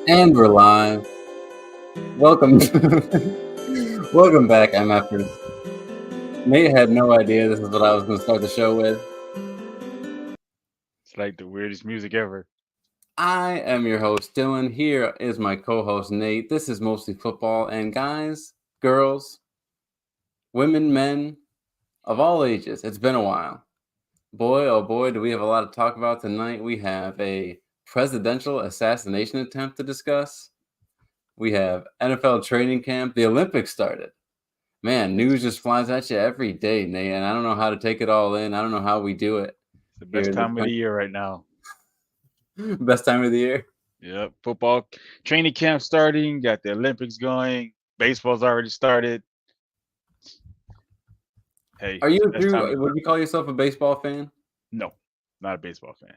And we're live. Welcome. Welcome back, MFers. Nate had no idea this is what I was going to start the show with. It's like the weirdest music ever. I am your host, Dylan. Here is my co host, Nate. This is mostly football. And guys, girls, women, men of all ages, it's been a while. Boy, oh boy, do we have a lot to talk about tonight. We have a presidential assassination attempt to discuss. We have NFL training camp. The Olympics started. Man, news just flies at you every day, Nate, and I don't know how to take it all in. I don't know how we do it. It's the Here best in this time of the year right now. best time of the year. Yep. Football training camp starting, got the Olympics going, baseball's already started. Hey, Are you a best time. would you call yourself a baseball fan? No, not a baseball fan.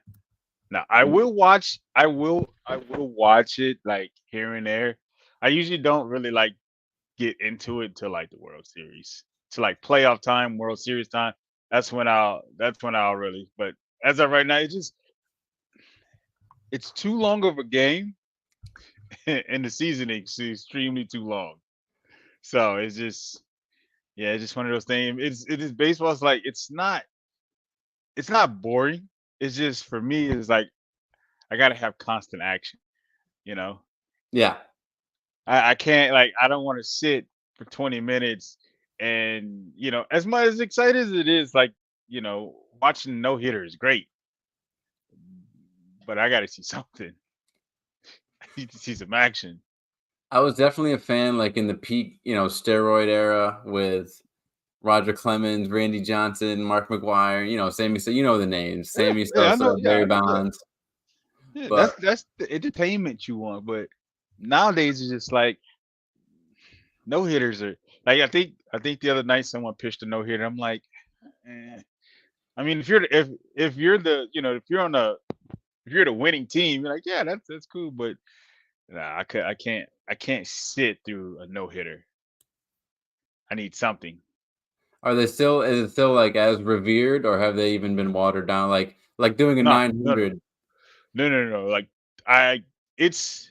Now I will watch I will watch it like here and there. I usually don't really like get into it till like the World Series. To like playoff time, World Series time. That's when I'll really but as of right now, it's too long of a game and the seasoning is extremely too long. So it's just one of those things. It is baseball. It's like it's not boring. It's just for me. It's like I gotta have constant action. You know, Yeah. I can't like I don't want to sit for 20 minutes and as much as excited as it is, like watching no hitter is great, but I gotta see something. I need to see some action. I was definitely a fan like in the peak, steroid era with Roger Clemens, Randy Johnson, Mark McGuire, Sammy, so you know the names, Yeah, Sammy yeah, I Sosa, know. Yeah, Barry I know. Yeah, Bonds. yeah. That's But that's the entertainment you want, but nowadays it's just like no hitters are like I think the other night someone pitched a no hitter. I'm like, eh. I mean, if you're the if you're the winning team, you're like, yeah, that's cool. But nah, I can't sit through a no hitter. I need something. is it still like as revered or have they even been watered down like doing a No, no, no, 900? no, no, no. Like I, it's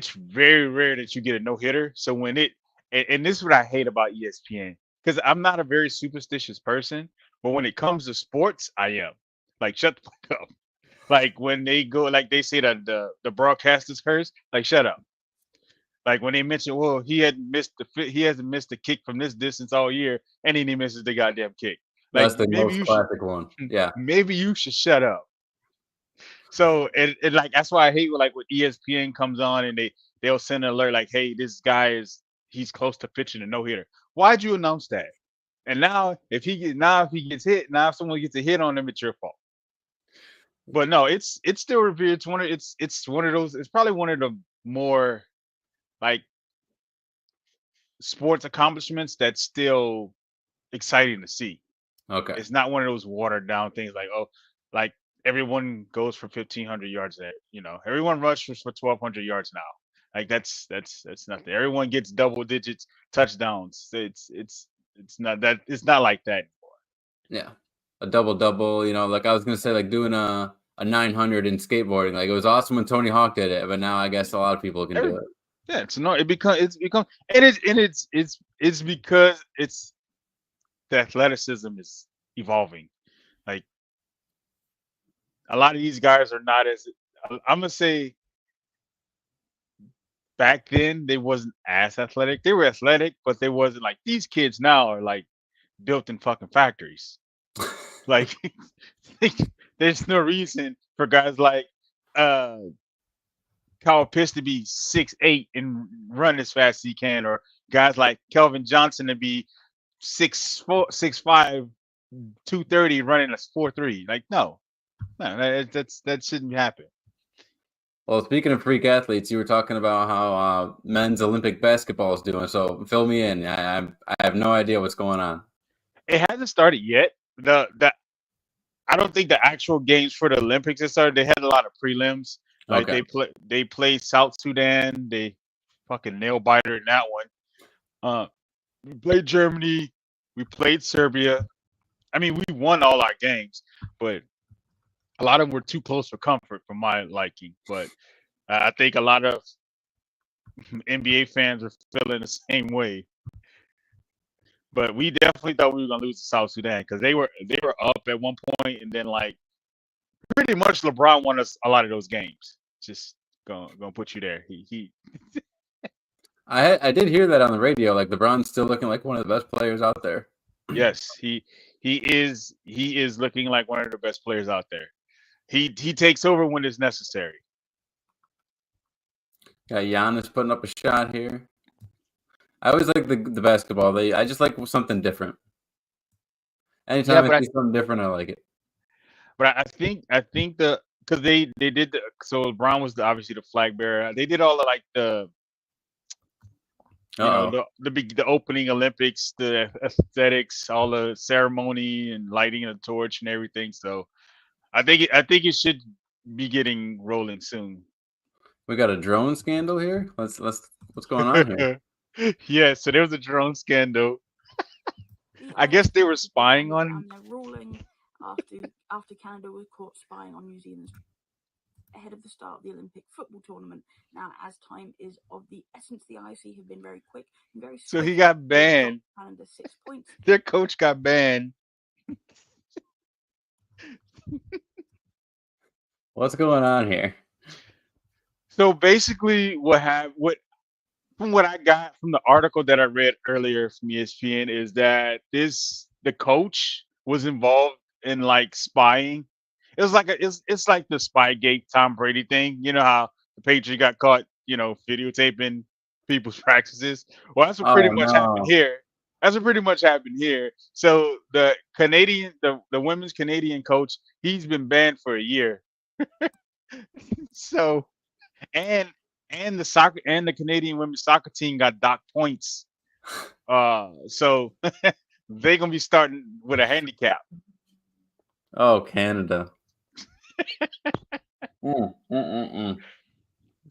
very rare that you get a no hitter. So when and this is what I hate about ESPN because I'm not a very superstitious person, but when it comes to sports, I am. Like shut the fuck up. Like when they go, like they say that the broadcaster's curse. Like shut up. Like when they mention, well, he hasn't missed a kick from this distance all year, and then he misses the goddamn kick. Like That's the maybe most you should, classic one. Yeah. maybe you should shut up. So it like that's why I hate when like when ESPN comes on and they'll send an alert like, hey, this guy he's close to pitching a no hitter. Why'd you announce that? And now if he gets hit, now if someone gets a hit on him, it's your fault. But no, it's still revered. It's one of those. It's probably one of the more like sports accomplishments that's still exciting to see. Okay. It's not one of those watered down things like, oh, like everyone goes for 1,500 yards there. Everyone rushes for 1,200 yards now. Like that's nothing. Everyone gets double digits touchdowns. It's not like that. Yeah. A double double, like I was gonna say, like doing a 900 in skateboarding. Like it was awesome when Tony Hawk did it, but now I guess a lot of people can Every do it. Yeah, it's become and it's because the athleticism is evolving. Like a lot of these guys are not as I'm gonna say back then they wasn't as athletic. They were athletic, but they wasn't like these kids now are like built in fucking factories. Like there's no reason for guys like uh Kyle Pitts to be 6'8" and run as fast as he can, or guys like Kelvin Johnson to be 6'4", 6'5", 230 running a 4.3. Like no, that shouldn't happen. Well, speaking of freak athletes, you were talking about how men's Olympic basketball is doing. So fill me in. I have no idea what's going on. It hasn't started yet. The I don't think the actual games for the Olympics have started. They had a lot of prelims. Like Okay. they played South Sudan. They fucking nail biter in that one. We played Germany. We played Serbia. I mean, we won all our games, but a lot of them were too close for comfort for my liking. But I think a lot of NBA fans are feeling the same way. But we definitely thought we were gonna lose to South Sudan because they were up at one point, and then like pretty much LeBron won us a lot of those games. Just gonna put you there. He I did hear that on the radio. Like LeBron's still looking like one of the best players out there. yes, he is looking like one of the best players out there. He takes over when it's necessary. Got Giannis putting up a shot here. I always like the basketball. I just like something different. Anytime I see something different, I like it. But I think because they did so LeBron was obviously the flag bearer. They did all of like the the opening Olympics, the aesthetics, all the ceremony and lighting of the torch and everything. So I think it should be getting rolling soon. We got a drone scandal here. What's going on here? Yeah, so there was a drone scandal. I guess they were spying on. And they're ruling after Canada was caught spying on New Zealand ahead of the start of the Olympic football tournament. Now, as time is of the essence, the IOC have been very quick and very swift. So he got banned. Canada 6 points. Their coach got banned. What's going on here? So basically, from what I got from the article that I read earlier from ESPN is that the coach was involved in like spying. It was like it's like the Spygate Tom Brady thing. You know how the Patriot got caught, videotaping people's practices. Well, that's what pretty much happened here. That's what pretty much happened here. So the women's Canadian coach, he's been banned for a year. So and the soccer and the Canadian women's soccer team got docked points. So they're gonna be starting with a handicap. Oh, Canada.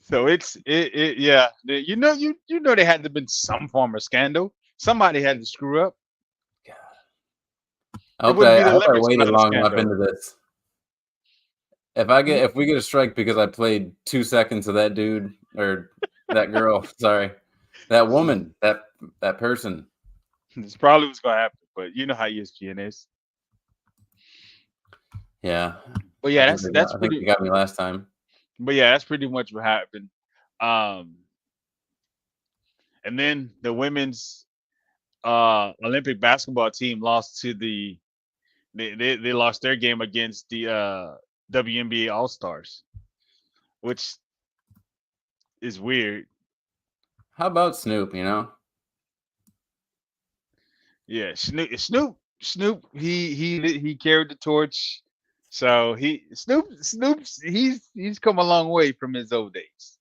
So yeah. You know there had to have been some form of scandal. Somebody had to screw up. I hope I waited long enough into this. If we get a strike because I played 2 seconds of that dude or that girl, sorry, that woman, that person. It's probably what's gonna happen, but you know how ESPN is. Yeah. But yeah, that's I think you got me last time. But yeah, that's pretty much what happened. And then the women's Olympic basketball team lost to they lost their game against the WNBA All-Stars, which is weird. How about Snoop, Yeah, Snoop, he carried the torch. So Snoop's he's come a long way from his old days.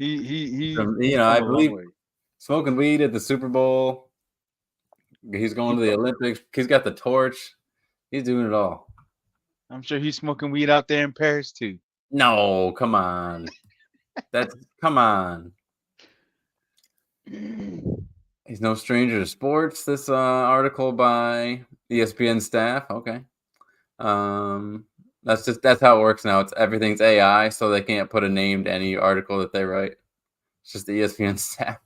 I believe smoking weed at the Super Bowl. He's going to the Olympics. He's got the torch. He's doing it all. I'm sure he's smoking weed out there in Paris too. No, come on. Come on. He's no stranger to sports. This article by ESPN staff. Okay. That's how it works now. Everything's AI, so they can't put a name to any article that they write. It's just the ESPN staff.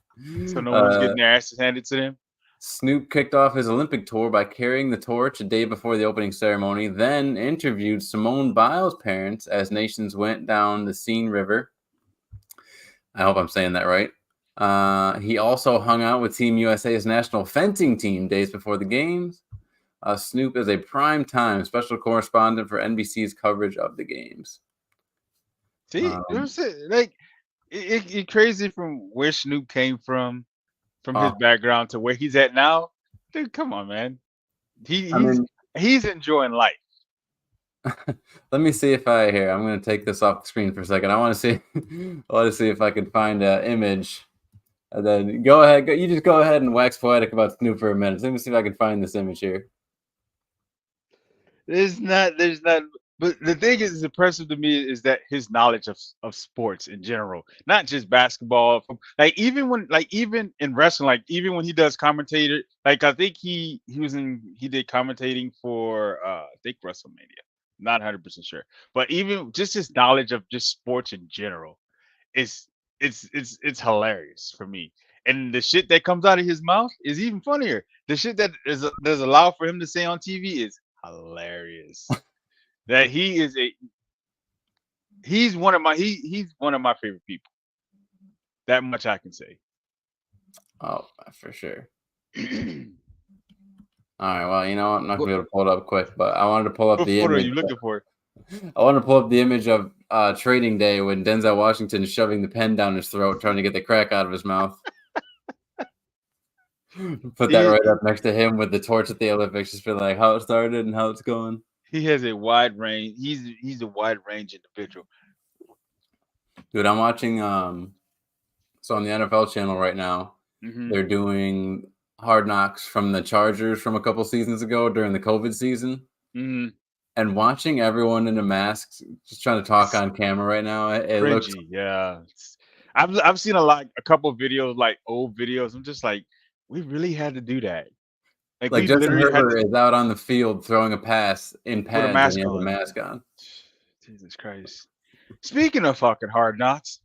So no one's getting their asses handed to them. Snoop kicked off his Olympic tour by carrying the torch a day before the opening ceremony, then interviewed Simone Biles' parents as nations went down the Seine River. I hope I'm saying that right. He also hung out with Team USA's national fencing team days before the games. Snoop is a prime-time special correspondent for NBC's coverage of the games. See, it's crazy from where Snoop came from his background to where he's at now. Dude, come on, man. He's enjoying life. Let me see if I'm going to take this off the screen for a second. I want to see if I can find an image. And then go ahead. You just go ahead and wax poetic about Snoop for a minute. Let me see if I can find this image here. There's not. But the thing is impressive to me is that his knowledge of sports in general, not just basketball. Even in wrestling, even when he does commentator, I think he did commentating for I think WrestleMania. Not 100% sure. But even just his knowledge of just sports in general is it's hilarious for me. And the shit that comes out of his mouth is even funnier. The shit that is allowed for him to say on TV is hilarious. That he's one of my he's one of my favorite people. That much I can say. Oh, for sure. All right. Well, you know, I'm not gonna be able to pull it up quick, but I wanted to pull up What the photo are image. you looking for? I wanted to pull up the image of Trading Day when Denzel Washington is shoving the pen down his throat, trying to get the crack out of his mouth. Put that right up next to him with the torch at the Olympics, just be like how it started and how it's going. He has a wide range. He's a wide range individual. Dude, I'm watching so on the NFL channel right now, they're doing Hard Knocks from the Chargers from a couple seasons ago during the COVID season. And watching everyone in a mask just trying to talk on camera right now, it looks I've seen a couple videos, like old videos. I'm just like, we really had to do that. like we Justin literally had Herbert to is out on the field throwing a pass in pads and mask he has a on. mask on. Jesus Christ. Speaking of fucking Hard Knocks,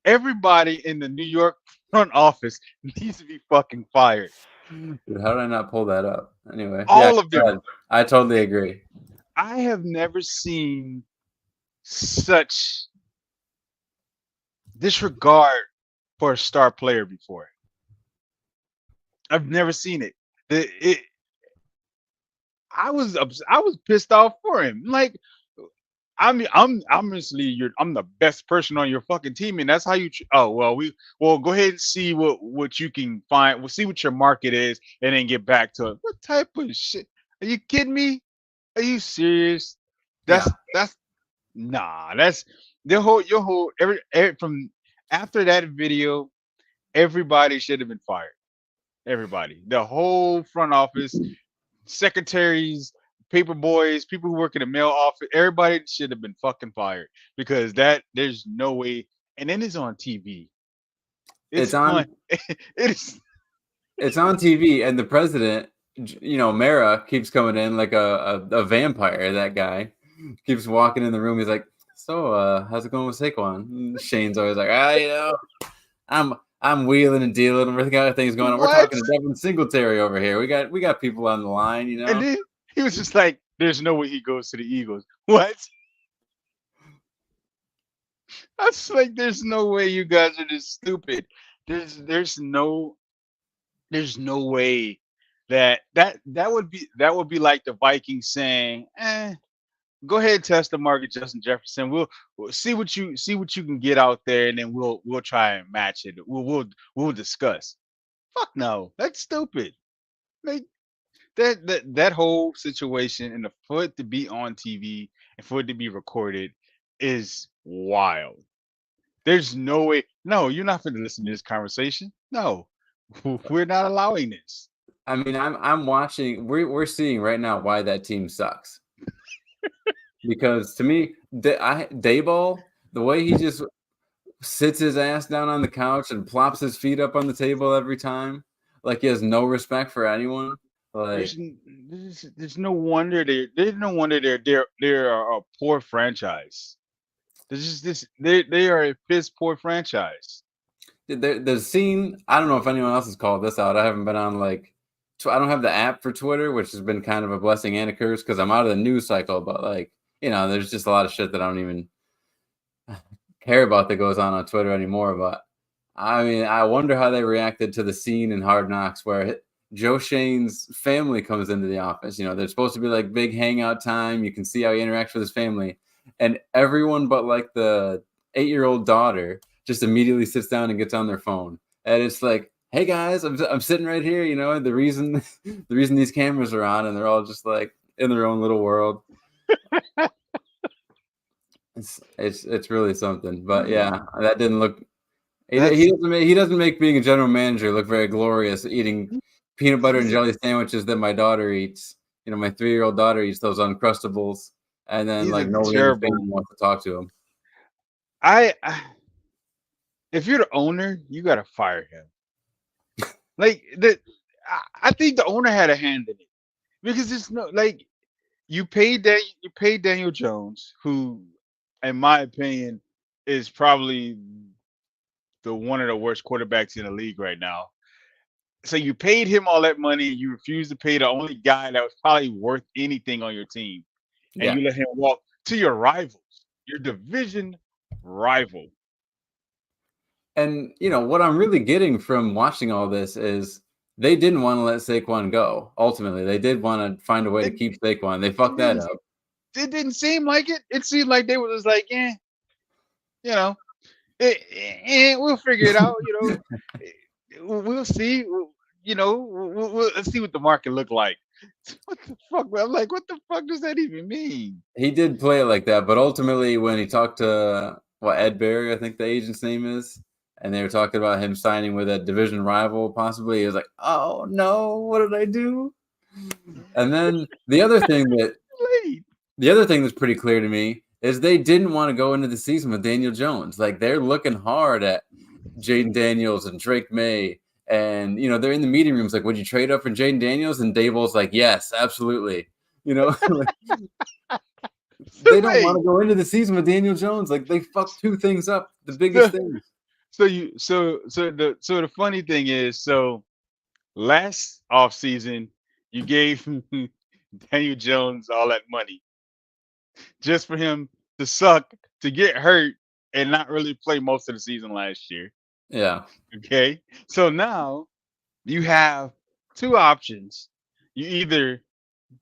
everybody in the New York front office needs to be fucking fired. Dude, how did I not pull that up? Anyway, All of them. I totally agree. I have never seen such disregard for a star player before. I've never seen it. I was pissed off for him. Like, I'm honestly, I'm the best person on your fucking team, and that's how you. Go ahead and see what you can find. We'll see what your market is, and then get back to it. What type of shit? Are you kidding me? Are you serious? That's your whole every from after that video, everybody should have been fired. Everybody, the whole front office, secretaries, paper boys, people who work in the mail office, everybody should have been fucking fired because there's no way. And then it's on TV. It's on. It is. It's on TV, and the president, Mara, keeps coming in like a vampire. That guy keeps walking in the room. He's like, "So, how's it going with Saquon?" Shane's always like, I'm wheeling and dealing. And everything other things going on. We're talking to Devin Singletary over here. We got people on the line, you know. And then he was just like, "There's no way he goes to the Eagles." What? I was like, "There's no way you guys are this stupid. There's no way that would be like the Vikings saying, go ahead and test the market, Justin Jefferson. We'll see what you can get out there, and then we'll try and match it. We'll discuss." Fuck no, that's stupid. Like that whole situation, and for it to be on TV and for it to be recorded is wild. There's no way. No, you're not going to listen to this conversation. No, we're not allowing this. I mean, I'm watching. We're seeing right now why that team sucks. Because to me, Daboll, the way he just sits his ass down on the couch and plops his feet up on the table every time, like he has no respect for anyone. Like, there's no wonder they're a poor franchise. They are a piss poor franchise. The scene. I don't know if anyone else has called this out. I haven't been on I don't have the app for Twitter, which has been kind of a blessing and a curse because I'm out of the news cycle. But there's just a lot of shit that I don't even care about that goes on Twitter anymore. But I mean, I wonder how they reacted to the scene in Hard Knocks where Joe Shane's family comes into the office. They're supposed to be like big hangout time. You can see how he interacts with his family, and everyone but like the 8-year-old daughter just immediately sits down and gets on their phone, and it's like, "Hey guys, I'm sitting right here." The reason these cameras are on, and they're all just like in their own little world. It's really something. But yeah, that didn't look. He doesn't make being a general manager look very glorious. Eating peanut butter and jelly sandwiches that my daughter eats. My 3-year-old daughter eats those Uncrustables, and then nobody in the family wants to talk to him. If you're the owner, you gotta fire him. I think the owner had a hand in it because it's you paid Daniel Jones, who, in my opinion, is probably the one of the worst quarterbacks in the league right now. So you paid him all that money, you refused to pay the only guy that was probably worth anything on your team, and Yeah. you let him walk to your rivals, your division rival. And what I'm really getting from watching all this is they didn't want to let Saquon go. Ultimately, they did want to find a way to It, keep Saquon. They it fucked that didn't up. it didn't seem like it. It seemed like they were just like, you know, we'll figure it out. We'll see. Let's see what the market look like. What the fuck? I'm like, what the fuck does that even mean? He did play it like that, but ultimately, when he talked to Ed Berry, I think the agent's name is, and they were talking about him signing with a division rival, possibly, he was like, "Oh no, what did I do?" And then the other thing that's pretty clear to me is they didn't want to go into the season with Daniel Jones. Like they're looking hard at Jaden Daniels and Drake May. And they're in the meeting rooms like, would you trade up for Jaden Daniels? And Daboll's like, yes, absolutely. They don't want to go into the season with Daniel Jones. Like they fucked two things up, the biggest things. So the funny thing is, so last offseason, you gave Daniel Jones all that money just for him to suck, to get hurt, and not really play most of the season last year. Yeah. Okay. So now you have two options. You either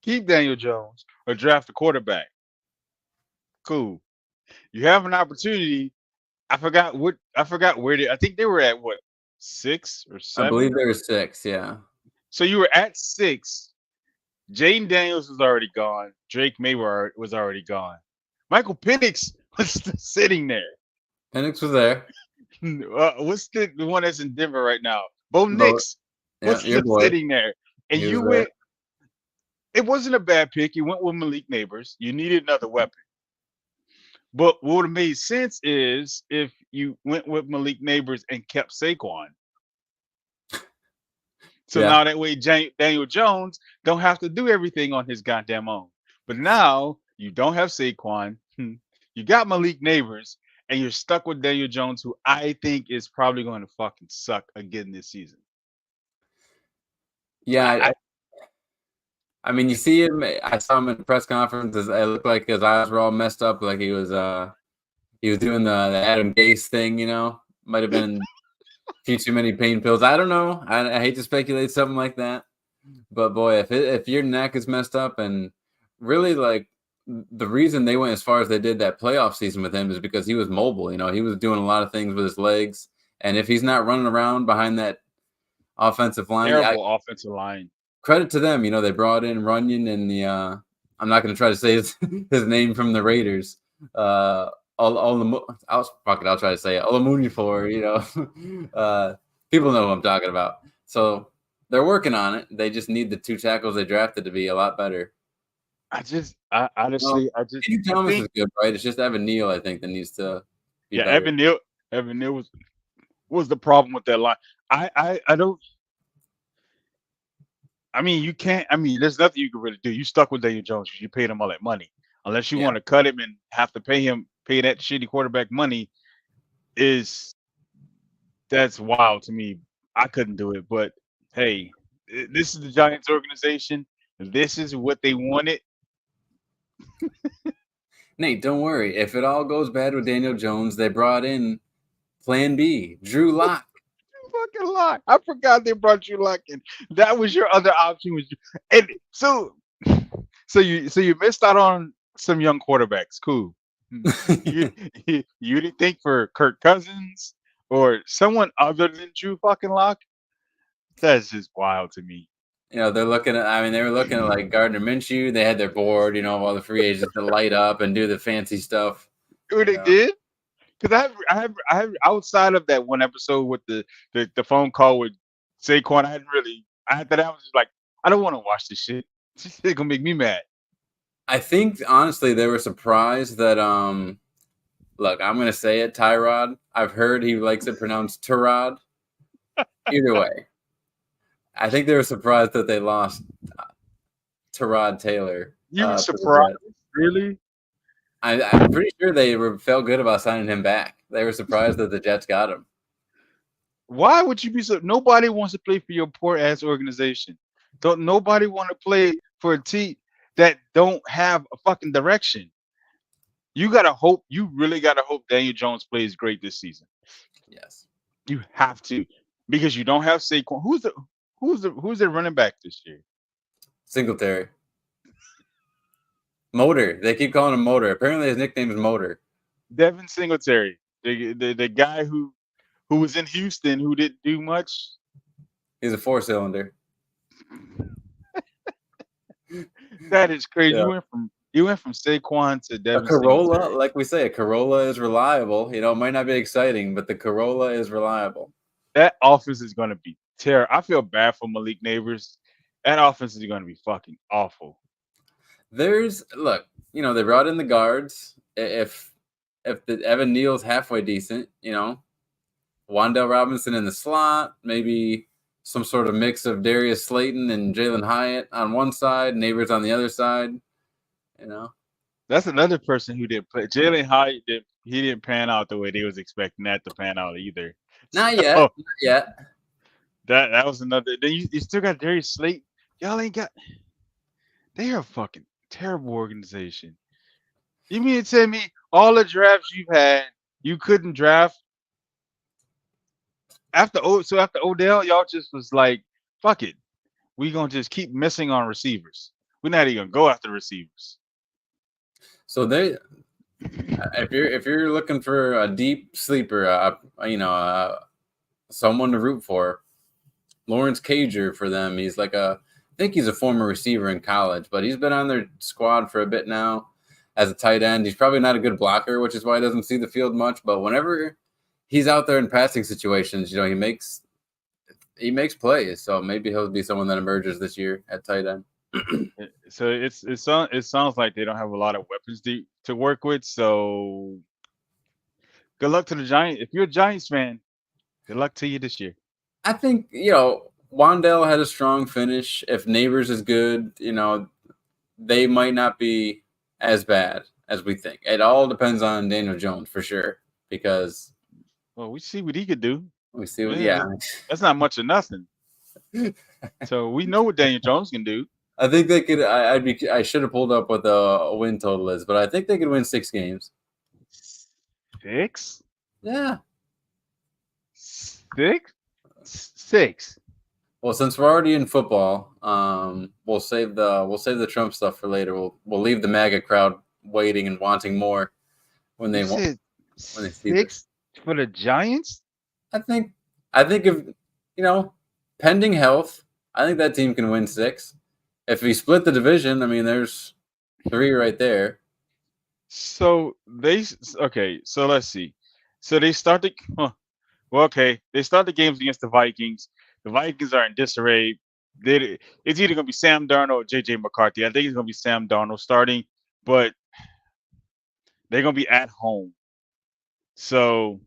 keep Daniel Jones or draft a quarterback. Cool. You have an opportunity. I forgot where I think they were at what, 6 or I believe 7? there were 6, yeah. So you were at 6. Jaden Daniels was already gone. Drake May was already gone. Michael Penix was still sitting there. Penix was there. What's the one that's in Denver right now? Bo Bo- Nix Yeah, was your still boy. sitting there. And He was you there. went, it wasn't a bad pick. You went with Malik Neighbors. You needed another weapon. But what would have made sense is if you went with Malik Neighbors and kept Saquon. So Yeah. now that way Daniel Jones don't have to do everything on his goddamn own. But now you don't have Saquon. You got Malik Neighbors, and you're stuck with Daniel Jones, who I think is probably going to fucking suck again this season. Yeah. I mean, you see him. I saw him in the press conference. It looked like his eyes were all messed up, like he was doing the Adam Gase thing. Might have been a few too many pain pills. I don't know. I hate to speculate something like that, but boy, if your neck is messed up, and really like the reason they went as far as they did that playoff season with him is because he was mobile. He was doing a lot of things with his legs, and if he's not running around behind that offensive line, Terrible offensive line. credit to them. They brought in Runyon and the I'm not going to try to say his name from the Raiders. I'll try to say it. Olamunifo, people know who I'm talking about. So they're working on it. They just need the 2 tackles they drafted to be a lot better. Honestly, Andrew Thomas is good, right? It's just Evan Neal, I think, that needs to be better. Evan Neal was the problem with that line. I don't. I mean, you can't. I mean, there's nothing you can really do. You stuck with Daniel Jones because you paid him all that money. Unless you want to cut him and have to pay that shitty quarterback money, that's wild to me. I couldn't do it. But hey, this is the Giants organization. This is what they wanted. Nate, don't worry. If it all goes bad with Daniel Jones, they brought in Plan B, Drew Lock. Fucking Lock. I forgot they brought you Lock in. That was your other option. And so you missed out on some young quarterbacks. Cool. you didn't think for Kirk Cousins or someone other than Drew fucking Lock? That's just wild to me. They were looking at like Gardner Minshew. They had their board, of all the free agents to light up and do the fancy stuff. What they did? Because I have outside of that one episode with the phone call with Saquon, after that I was just like, I don't want to watch this shit. This shit gonna make me mad. I think honestly they were surprised that look, I'm gonna say it, Tyrod. I've heard he likes it pronounced Tyrod. Either way, I think they were surprised that they lost Tyrod Taylor You were for the surprised, Jets. really? I'm pretty sure they felt good about signing him back. They were surprised that the Jets got him. Why would you be so? Nobody wants to play for your poor ass organization. Don't nobody want to play for a team that don't have a fucking direction. You gotta hope. You really gotta hope Daniel Jones plays great this season. Yes. You have to, because you don't have Saquon. Who's the running back this year? Singletary. Motor. They keep calling him Motor. Apparently his nickname is Motor. Devin Singletary, the guy who was in Houston who didn't do much. He's a 4-cylinder. That is crazy. Yeah. You went from Saquon to Devin A Corolla, Singletary. like we say, a Corolla is reliable. You know, it might not be exciting, but the Corolla is reliable. That offense is going to be terrible. I feel bad for Malik Neighbors. That offense is going to be fucking awful. Look, you know, they brought in the guards. If the Evan Neal's halfway decent, you know, Wan'Dale Robinson in the slot, maybe some sort of mix of Darius Slayton and Jalen Hyatt on one side, Neighbors on the other side, you know. That's another person who didn't play. Jalen Hyatt didn't pan out the way they was expecting that to pan out either. Not yet. Not yet. That was another. Then you still got Darius Slayton. Y'all ain't got. They are a fucking terrible organization. You mean to tell me all the drafts you've had, you couldn't draft after Odell? Y'all just was like, fuck it, we gonna just keep missing on receivers. We're not even gonna go after receivers. So if you're looking for a deep sleeper, someone to root for, Lawrence Cager for them. He's like I think he's a former receiver in college, but he's been on their squad for a bit now as a tight end. He's probably not a good blocker, which is why he doesn't see the field much. But whenever he's out there in passing situations, you know, he makes plays. So maybe he'll be someone that emerges this year at tight end. So it sounds like they don't have a lot of weapons to work with. So good luck to the Giants. If you're a Giants fan, good luck to you this year. I think, you know, Wan'Dale had a strong finish. If Neighbors is good, you know, they might not be as bad as we think. It all depends on Daniel Jones for sure, because well, we see what he could do. We see what, yeah. That's not much of nothing. So we know what Daniel Jones can do. I think they could. I should have pulled up what the win total is, but I think they could win 6 games. 6? Yeah. 6. Well, since we're already in football, we'll save the Trump stuff for later. We'll leave the MAGA crowd waiting and wanting more when they see 6 for the Giants. I think if, you know, pending health, I think that team can win 6. If we split the division, I mean, there's 3 right there. So so let's see. So they start they start the games against the Vikings. The Vikings are in disarray. It's either going to be Sam Darnold or J.J. McCarthy. I think it's going to be Sam Darnold starting, but they're going to be at home. So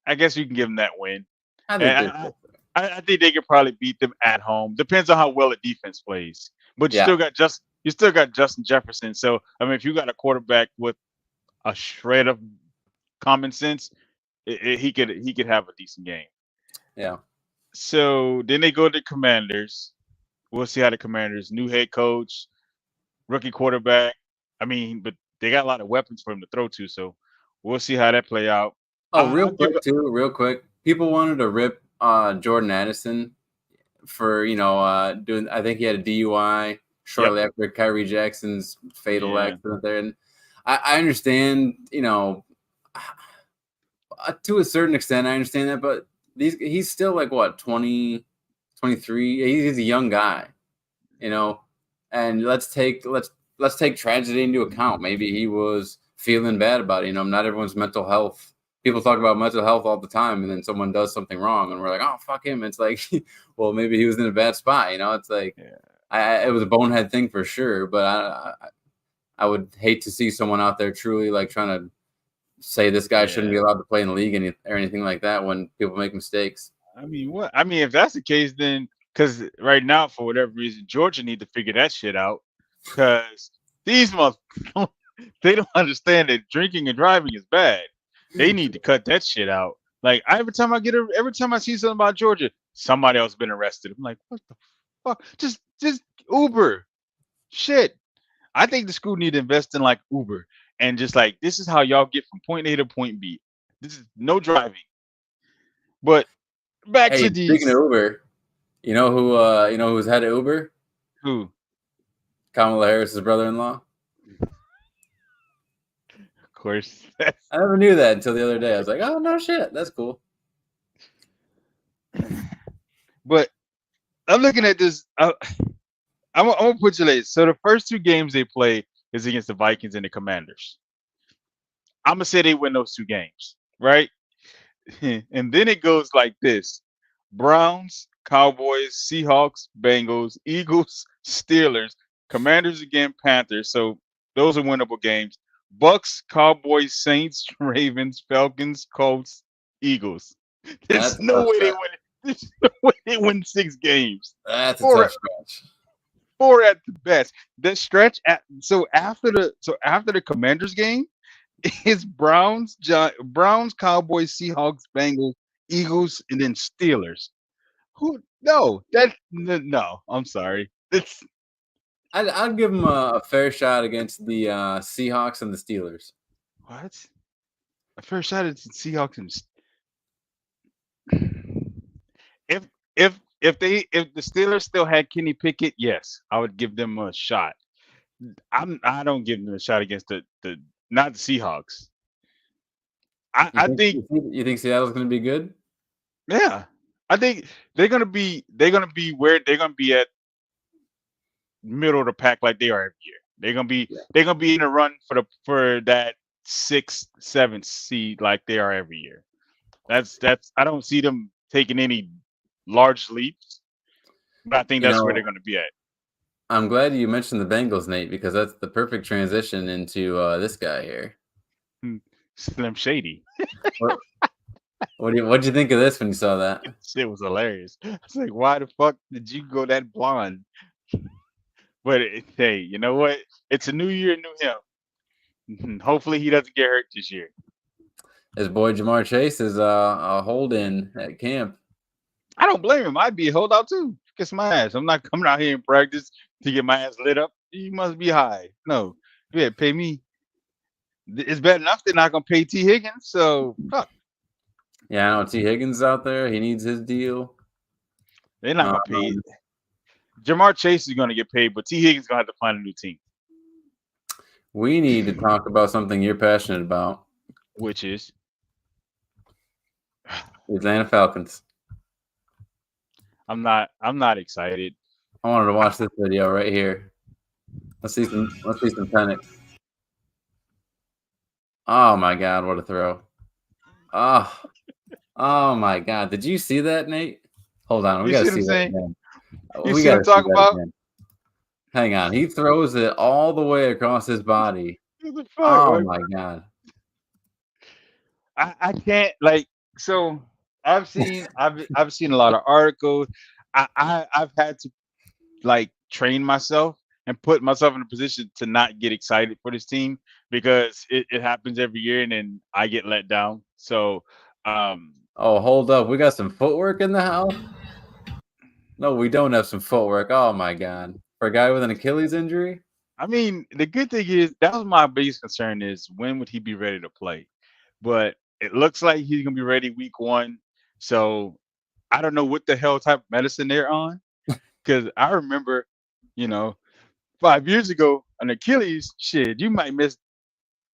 I guess you can give them that win. I think they could probably beat them at home. Depends on how well the defense plays. But you still got Justin Jefferson. So I mean, if you got a quarterback with a shred of common sense, he could have a decent game. Yeah. So then they go to the Commanders. We'll see how the Commanders, new head coach, rookie quarterback. I mean, but they got a lot of weapons for him to throw to. So we'll see how that play out. Oh, real quick. People wanted to rip Jordan Addison for, you know, doing. I think he had a DUI shortly after Kyrie Jackson's fatal accident there, and I understand, you know, to a certain extent, I understand that, but he's still like what, 20, 23. He's a young guy, you know, and let's take tragedy into account. Maybe he was feeling bad about it. You know, not everyone's mental health. People talk about mental health all the time, and then someone does something wrong, and we're like, "Oh, fuck him!" It's like, well, maybe he was in a bad spot. You know, it's like, it was a bonehead thing for sure. But I would hate to see someone out there truly like trying to say this guy shouldn't be allowed to play in the league or anything like that when people make mistakes. I mean, what? I mean, if that's the case, then because right now, for whatever reason, Georgia need to figure that shit out. Because these motherfuckers, they don't understand that drinking and driving is bad. They need to cut that shit out. Like every time I see something about Georgia, somebody else been arrested. I'm like, what the fuck? Just Uber. Shit. I think the school need to invest in like Uber and just like this is how y'all get from point A to point B. This is no driving. But back Hey, to speaking of these Uber, you know who's head of Uber? who? Kamala Harris's brother-in-law. Of course. I never knew that until the other day. I was like, oh no shit, that's cool. But I'm looking at this. I'm gonna put you late. So the first two games they play is against the Vikings and the Commanders. I'm gonna say they win those two games, right? And then it goes like this: Browns, Cowboys, Seahawks, Bengals, Eagles, Steelers, Commanders again, Panthers. So those are winnable games. Bucks, Cowboys, Saints, Ravens, Falcons, Colts, Eagles. There's That's a no tough way they stretch. win. There's no way they win 6 games. That's a Four, tough stretch. 4 at the best. The stretch after the Commanders game, it's Browns, Cowboys, Seahawks, Bengals, Eagles, and then Steelers. Who? No, no. I'm sorry. It's I'd give them a fair shot against the Seahawks and the Steelers. what? A fair shot at the Seahawks and if the Steelers still had Kenny Pickett, yes, I would give them a shot. I don't give them a shot against the not the Seahawks. I think You think Seattle's going to be good? yeah. I think they're gonna be where they're gonna be at middle of the pack like they are every year. They're gonna be in the run for that 6th, 7th seed like they are every year. That's I don't see them taking any large leaps, but I think You that's where know, they're gonna be at. I'm glad you mentioned the Bengals, Nate, because that's the perfect transition into this guy here. Slim Shady. What'd you think of this when you saw that? Shit was hilarious. I was like, why the fuck did you go that blonde? But hey, you know what? It's a new year, new him. Hopefully he doesn't get hurt this year. His boy Jamar Chase is a hold-in at camp. I don't blame him. I'd be a holdout too. Kiss my ass. I'm not coming out here in practice to get my ass lit up. You must be high. No, you better pay me. It's bad enough they're not gonna pay T. Higgins. So fuck. Yeah, I know T. Higgins is out there. He needs his deal. They're not gonna pay. Jamar Chase is gonna get paid, but T. Higgins is gonna have to find a new team. We need to talk about something you're passionate about. Which is The Atlanta Falcons. I'm not excited. I wanted to watch this video right here. Let's see some Penix. Oh my god, what a throw. Oh my god. Did you see that, Nate? Hold on, we gotta see that again. You see what I'm talking about? Again. Hang on. He throws it all the way across his body. Oh my god. I can't like so I've seen a lot of articles. I've had to like train myself and put myself in a position to not get excited for this team because it happens every year and then I get let down. So oh, hold up. We got some footwork in the house? No, we don't have some footwork. Oh my god. For a guy with an Achilles injury? I mean, the good thing is that was my biggest concern is when would he be ready to play? But it looks like he's gonna be ready week 1. So I don't know what the hell type of medicine they're on. Because I remember, 5 years ago, an Achilles, shit, you might miss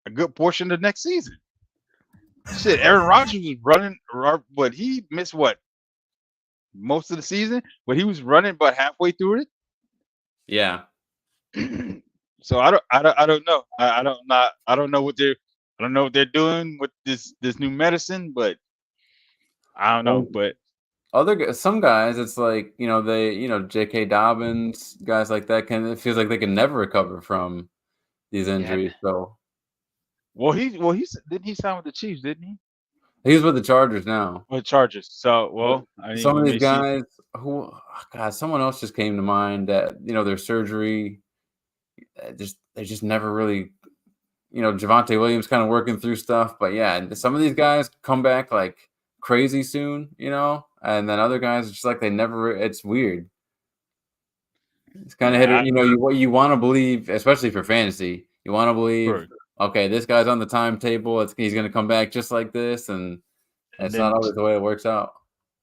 a good portion of the next season. Shit, Aaron Rodgers was running, but he missed what? Most of the season? But he was running about halfway through it. Yeah. So I don't know. I don't know what they're doing with this new medicine, but I don't know. But some guys, it's like J.K. Dobbins, guys like that, it feels like they can never recover from these injuries. Yeah. So, well, didn't he sign with the Chiefs? Didn't he? He's with the Chargers now. Or Chargers. So, well, I mean, Some we of these may see. guys who, God, someone else just came to mind that their surgery, they just never really, Javonte Williams kind of working through stuff, but yeah, some of these guys come back like crazy soon, and then other guys, it's just like they never. It's weird. It's kind of Yeah, what you want to believe, especially for fantasy. You want to believe, Correct. okay, this guy's on the timetable. He's going to come back just like this, and And it's not then always the way it works out.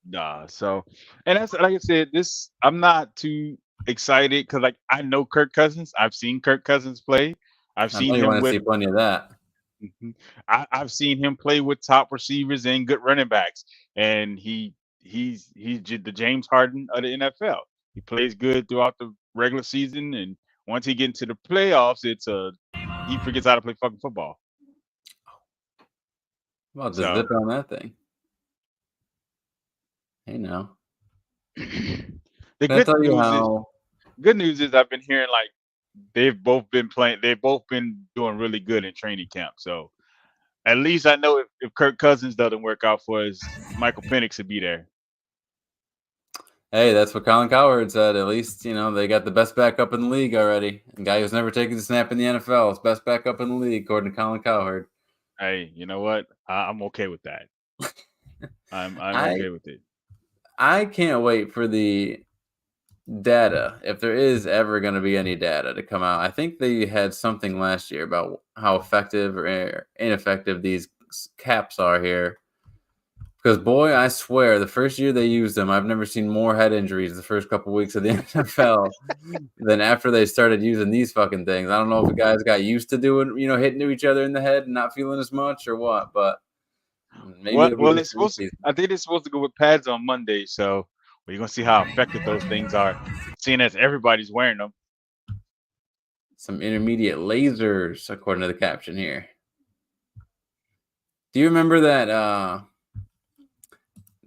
nah. So, and that's like I said, this I'm not too excited because like I know Kirk Cousins. I've seen Kirk Cousins play. I've I know seen you him want to with. see plenty of that. I've seen him play with top receivers and good running backs, and he's the James Harden of the NFL. He plays good throughout the regular season, and once he get into the playoffs, he forgets how to play fucking football. Well, the So zip on that thing. Hey, now. the Can I tell you how? good news is I've been hearing like they've both been doing really good in training camp. So at least I know if Kirk Cousins doesn't work out for us, Michael Penix would be there. Hey, that's what Colin Cowherd said. At least, they got the best backup in the league already. A guy who's never taken a snap in the NFL is best backup in the league, according to Colin Cowherd. Hey, you know what? I'm okay with that. I'm okay with it. I can't wait for the data, if there is ever going to be any data to come out. I think they had something last year about how effective or ineffective these caps are here. Because, boy, I swear, the first year they used them, I've never seen more head injuries the first couple weeks of the NFL than after they started using these fucking things. I don't know if the guys got used to doing, hitting to each other in the head and not feeling as much or what, but maybe it'll be Well, different. I think it's supposed to go with pads on Monday, so we're gonna see how effective those things are, seeing as everybody's wearing them. Some intermediate lasers, according to the caption here. Do you remember that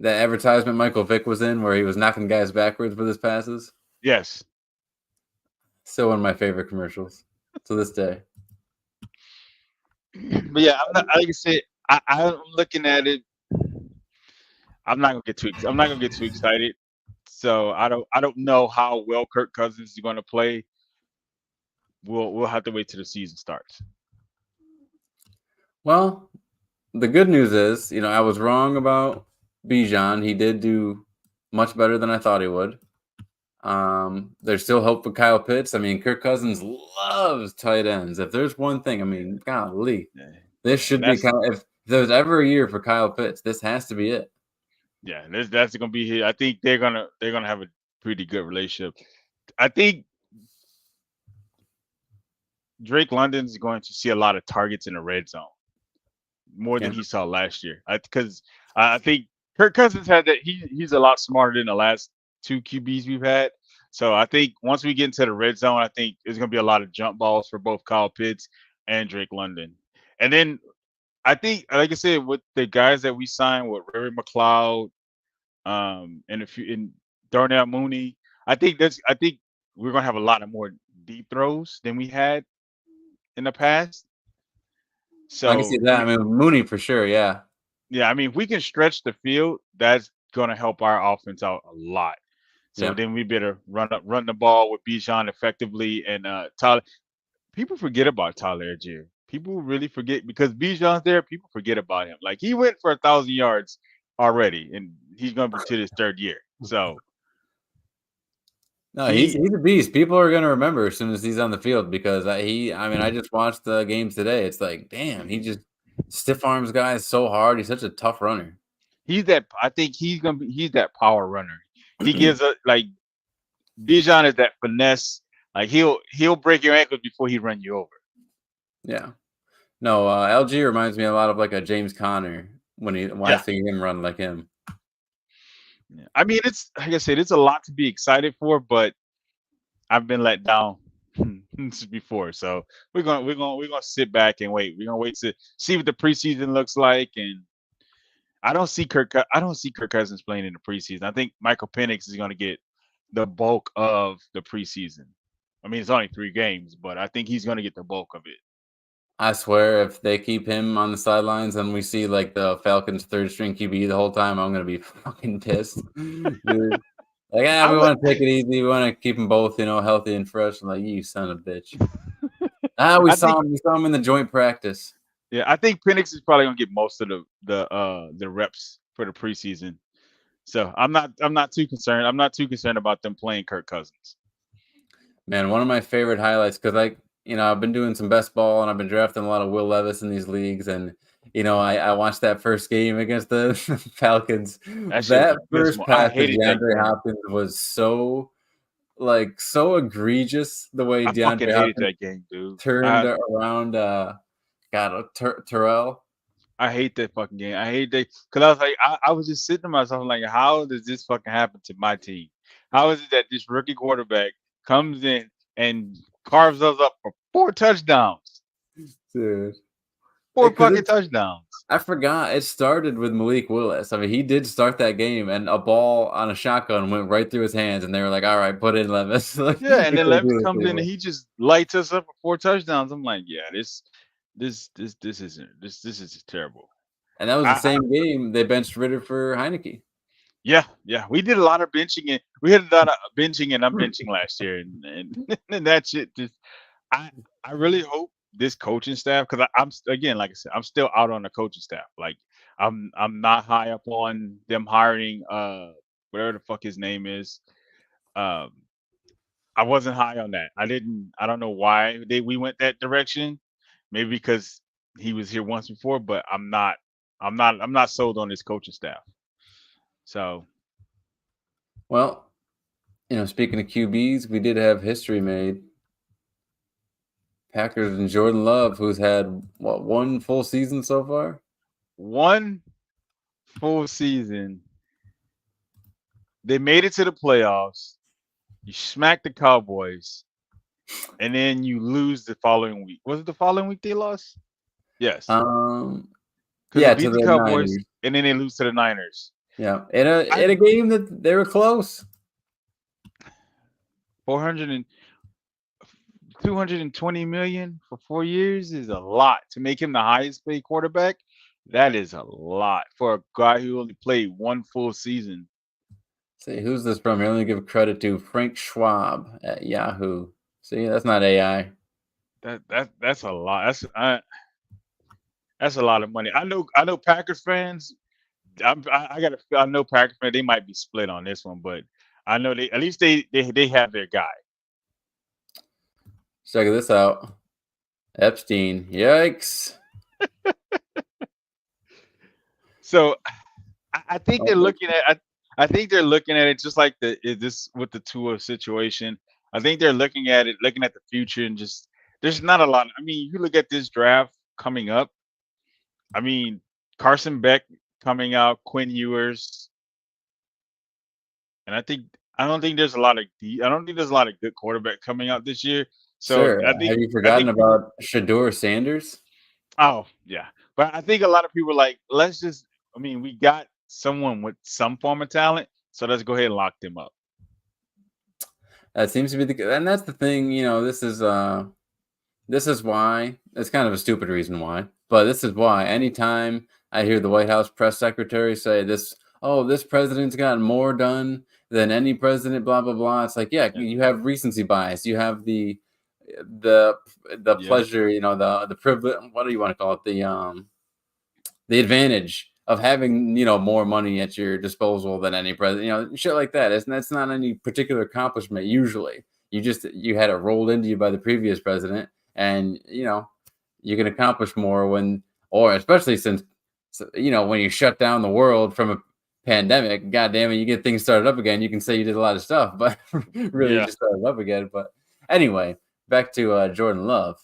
advertisement Michael Vick was in where he was knocking guys backwards with his passes? Yes. Still one of my favorite commercials to this day. But yeah, like I said, I'm looking at it. I'm not gonna get too excited. So I don't know how well Kirk Cousins is gonna play. We'll have to wait till the season starts. Well, the good news is, I was wrong about Bijan. He did do much better than I thought he would. There's still hope for Kyle Pitts. I mean, Kirk Cousins loves tight ends. If there's one thing, I mean, golly, this should be kind of, if there's ever a year for Kyle Pitts, this has to be it. Yeah, that's gonna be here. I think they're gonna have a pretty good relationship. I think Drake London's going to see a lot of targets in the red zone, more than he saw last year. Because I think Kirk Cousins had that. He's a lot smarter than the last two QBs we've had. So I think once we get into the red zone, I think there's going to be a lot of jump balls for both Kyle Pitts and Drake London. And then I think, like I said, with the guys that we signed with Ray McLeod, and Darnell Mooney, I think we're going to have a lot of more deep throws than we had in the past. So I can see that. I mean, Mooney for sure, yeah. Yeah, I mean, if we can stretch the field, that's gonna help our offense out a lot. So then we better run the ball with Bijan effectively and Tyler. People forget about Tyler Algier. People really forget because Bijan's there. People forget about him. Like he went for 1,000 yards already, and he's gonna be to his third year. So no, he's a beast. People are gonna remember as soon as he's on the field because I just watched the games today. It's like, damn, he just stiff arms guys so hard. He's such a tough runner. I think he's that power runner. He gives Bijan is that finesse. Like he'll break your ankles before he run you over. Yeah. No, LG reminds me a lot of like a James Conner when I see him run like him. Yeah. I mean, it's like I said, it's a lot to be excited for, but I've been let down before. So we're gonna sit back and wait. We're gonna wait to see what the preseason looks like. And I don't see Kirk Cousins playing in the preseason. I think Michael Penix is gonna get the bulk of the preseason. I mean, it's only 3 games, but I think he's gonna get the bulk of it. I swear, if they keep him on the sidelines and we see like the Falcons' third string QB the whole time, I'm gonna be fucking pissed, dude. Like, I we would. want to take it easy. We want to keep them both, healthy and fresh. I'm like, you son of a bitch. We I think. saw him. We saw him in the joint practice. Yeah, I think Penix is probably gonna get most of the reps for the preseason. So I'm not too concerned. I'm not too concerned about them playing Kirk Cousins. Man, one of my favorite highlights, because I've been doing some best ball and I've been drafting a lot of Will Levis in these leagues, and I watched that first game against the Falcons. That shit was That first abysmal. I pass to hated that DeAndre game. Hopkins was so egregious the way I fucking DeAndre hated Hopkins that game, dude. turned around. Terrell. I hate that fucking game. I hate that because I was like, I was just sitting to myself like, how does this fucking happen to my team? How is it that this rookie quarterback comes in and carves us up for 4 touchdowns? Dude. 4 fucking touchdowns. I forgot it started with Malik Willis. I mean, he did start that game, and a ball on a shotgun went right through his hands, and they were like, "All right, put in Levis." Yeah, and then Levis comes in and he just lights us up for 4 touchdowns. I'm like, yeah, this is terrible. And that was the same game they benched Ritter for Heineke. Yeah, we did a lot of benching and we had a lot of benching and unbenching last year, and that shit just. I really hope this coaching staff, because I'm again, like I said, I'm still out on the coaching staff. Like I'm not high up on them hiring whatever the fuck his name is. I wasn't high on that. I don't know why we went that direction. Maybe because he was here once before, but I'm not sold on this coaching staff. So, well, speaking of QBs, we did have history made. Packers and Jordan Love, who's had one full season so far? One full season. They made it to the playoffs. You smack the Cowboys, and then you lose the following week. Was it the following week they lost? Yes. Yeah, beat to the the Cowboys, Niners. and then they lose to the Niners. Yeah, in a game that they were close. 220 million for 4 years is a lot. To make him the highest paid quarterback, that is a lot for a guy who only played one full season. See, who's this from? You're only give credit to Frank Schwab at Yahoo. See, that's not AI. That's a lot. That's a lot of money. I know Packers fans. I know Packers fans. They might be split on this one, but I know they at least they have their guy. Check this out. Epstein. Yikes. So I think they're looking at. I think they're looking at it just like this with the Tua situation. I think they're looking at the future, and just there's not a lot. I mean, you look at this draft coming up. I mean, Carson Beck coming out, Quinn Ewers, and I don't think there's a lot of good quarterback coming out this year. So sure. Have you forgotten about Shedeur Sanders? Oh yeah, but I think a lot of people are like, let's just. I mean, we got someone with some form of talent, so let's go ahead and lock them up. That seems to be and that's the thing. This is why it's kind of a stupid reason why, but this is why. Anytime I hear the White House press secretary say this president's gotten more done than any president, blah blah blah. It's like, yeah. You have recency bias. You have the pleasure. The privilege. What do you want to call it? The advantage of having more money at your disposal than any president. Shit like that. That's not any particular accomplishment. Usually, you had it rolled into you by the previous president, and you can accomplish more especially since when you shut down the world from a pandemic. God damn it, you get things started up again. You can say you did a lot of stuff, but really you just started up again. But anyway, back to Jordan Love.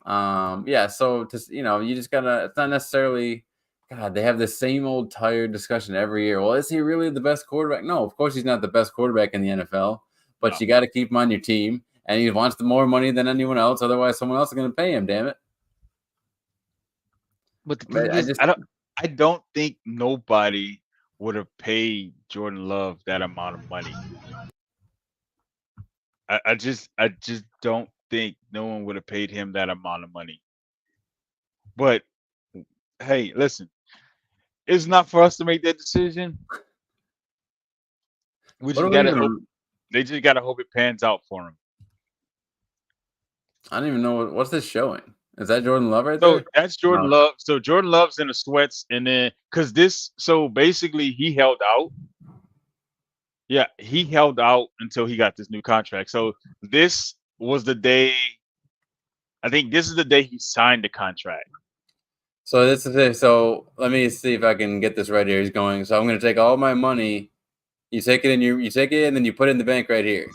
So you just gotta. It's not necessarily. God, they have the same old tired discussion every year. Well, is he really the best quarterback? No, of course he's not the best quarterback in the NFL, but you got to keep him on your team, and he wants more money than anyone else. Otherwise, someone else is going to pay him. Damn it! But the thing is, I don't think nobody would have paid Jordan Love that amount of money. I just don't think no one would have paid him that amount of money. But hey, listen, it's not for us to make that decision. We What just do we gotta hope. even? They just gotta hope it pans out for him. I don't even know what's this showing. Is that Jordan Love right So there? that's Jordan No. Love. So Jordan Love's in the sweats, and then because this, so basically he held out. Yeah, he held out until he got this new contract. So this was the day. I think this is the day he signed the contract. So this is it. So let me see if I can get this right here. He's going. So I'm going to take all my money. You take it you take it and then you put it in the bank right here.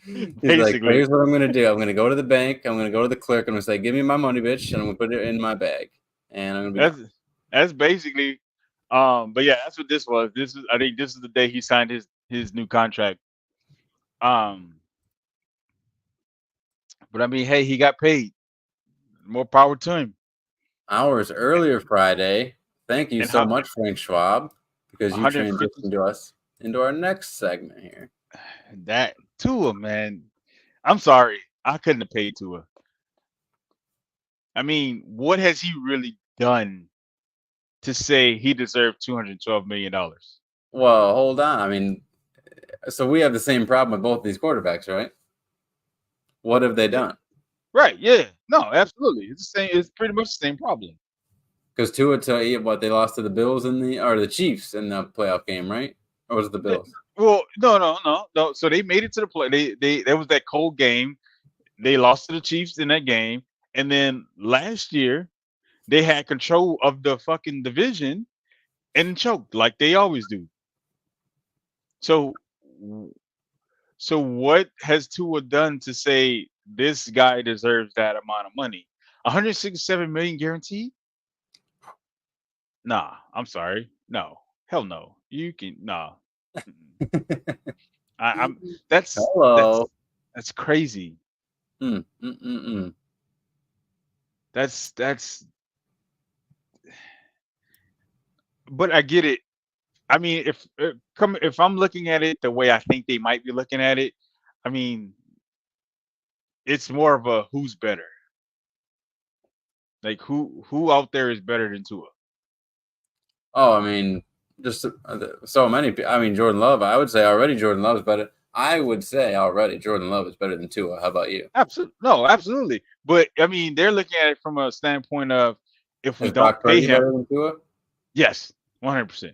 He's like, Basically, here's what I'm going to do. I'm going to go to the bank. I'm going to go to the clerk. I'm going to say, give me my money, bitch. And I'm going to put it in my bag. And I'm going to be that's done. that's basically. But yeah, that's what this was. This is, I think, this is the day he signed his new contract. Um, but I mean, hey, he got paid. More power to him. Hours earlier Friday. Thank you And so how much, Frank Schwab, because you 150 transitioned to us into our next segment here. that Tua, man. I'm sorry, I couldn't have paid Tua. I mean, what has he really done to say he deserved $212 million? Well, hold on. I mean, so we have the same problem with both these quarterbacks, right? What have they done? Right? Yeah. No, absolutely. It's the same. It's pretty much the same problem. Because Tua, what they lost to the Bills or the Chiefs in the playoff game, right? Or was it the Yeah, Bills? well, no. So they made it to the play. They there was that cold game. They lost to the Chiefs in that game, and then last year they had control of the fucking division and choked like they always do. So, so what has Tua done to say this guy deserves that amount of money? 167 million guaranteed? Nah, I'm sorry. No, hell no. You can nah. I'm that's that's Hello. that's crazy. Mm, mm, mm, mm. That's. But I get it. I mean, if I'm looking at it the way I think they might be looking at it, I mean, it's more of a who's better. Like who out there is better than Tua? Oh, I mean, just so many. I mean, Jordan Love. I would say already Jordan Love is better. I would say already Jordan Love is better than Tua. How about you? Absolutely, no, absolutely. But I mean, they're looking at it from a standpoint of if we Is don't Brock pay Purdy him, better than Tua? yes, 100%.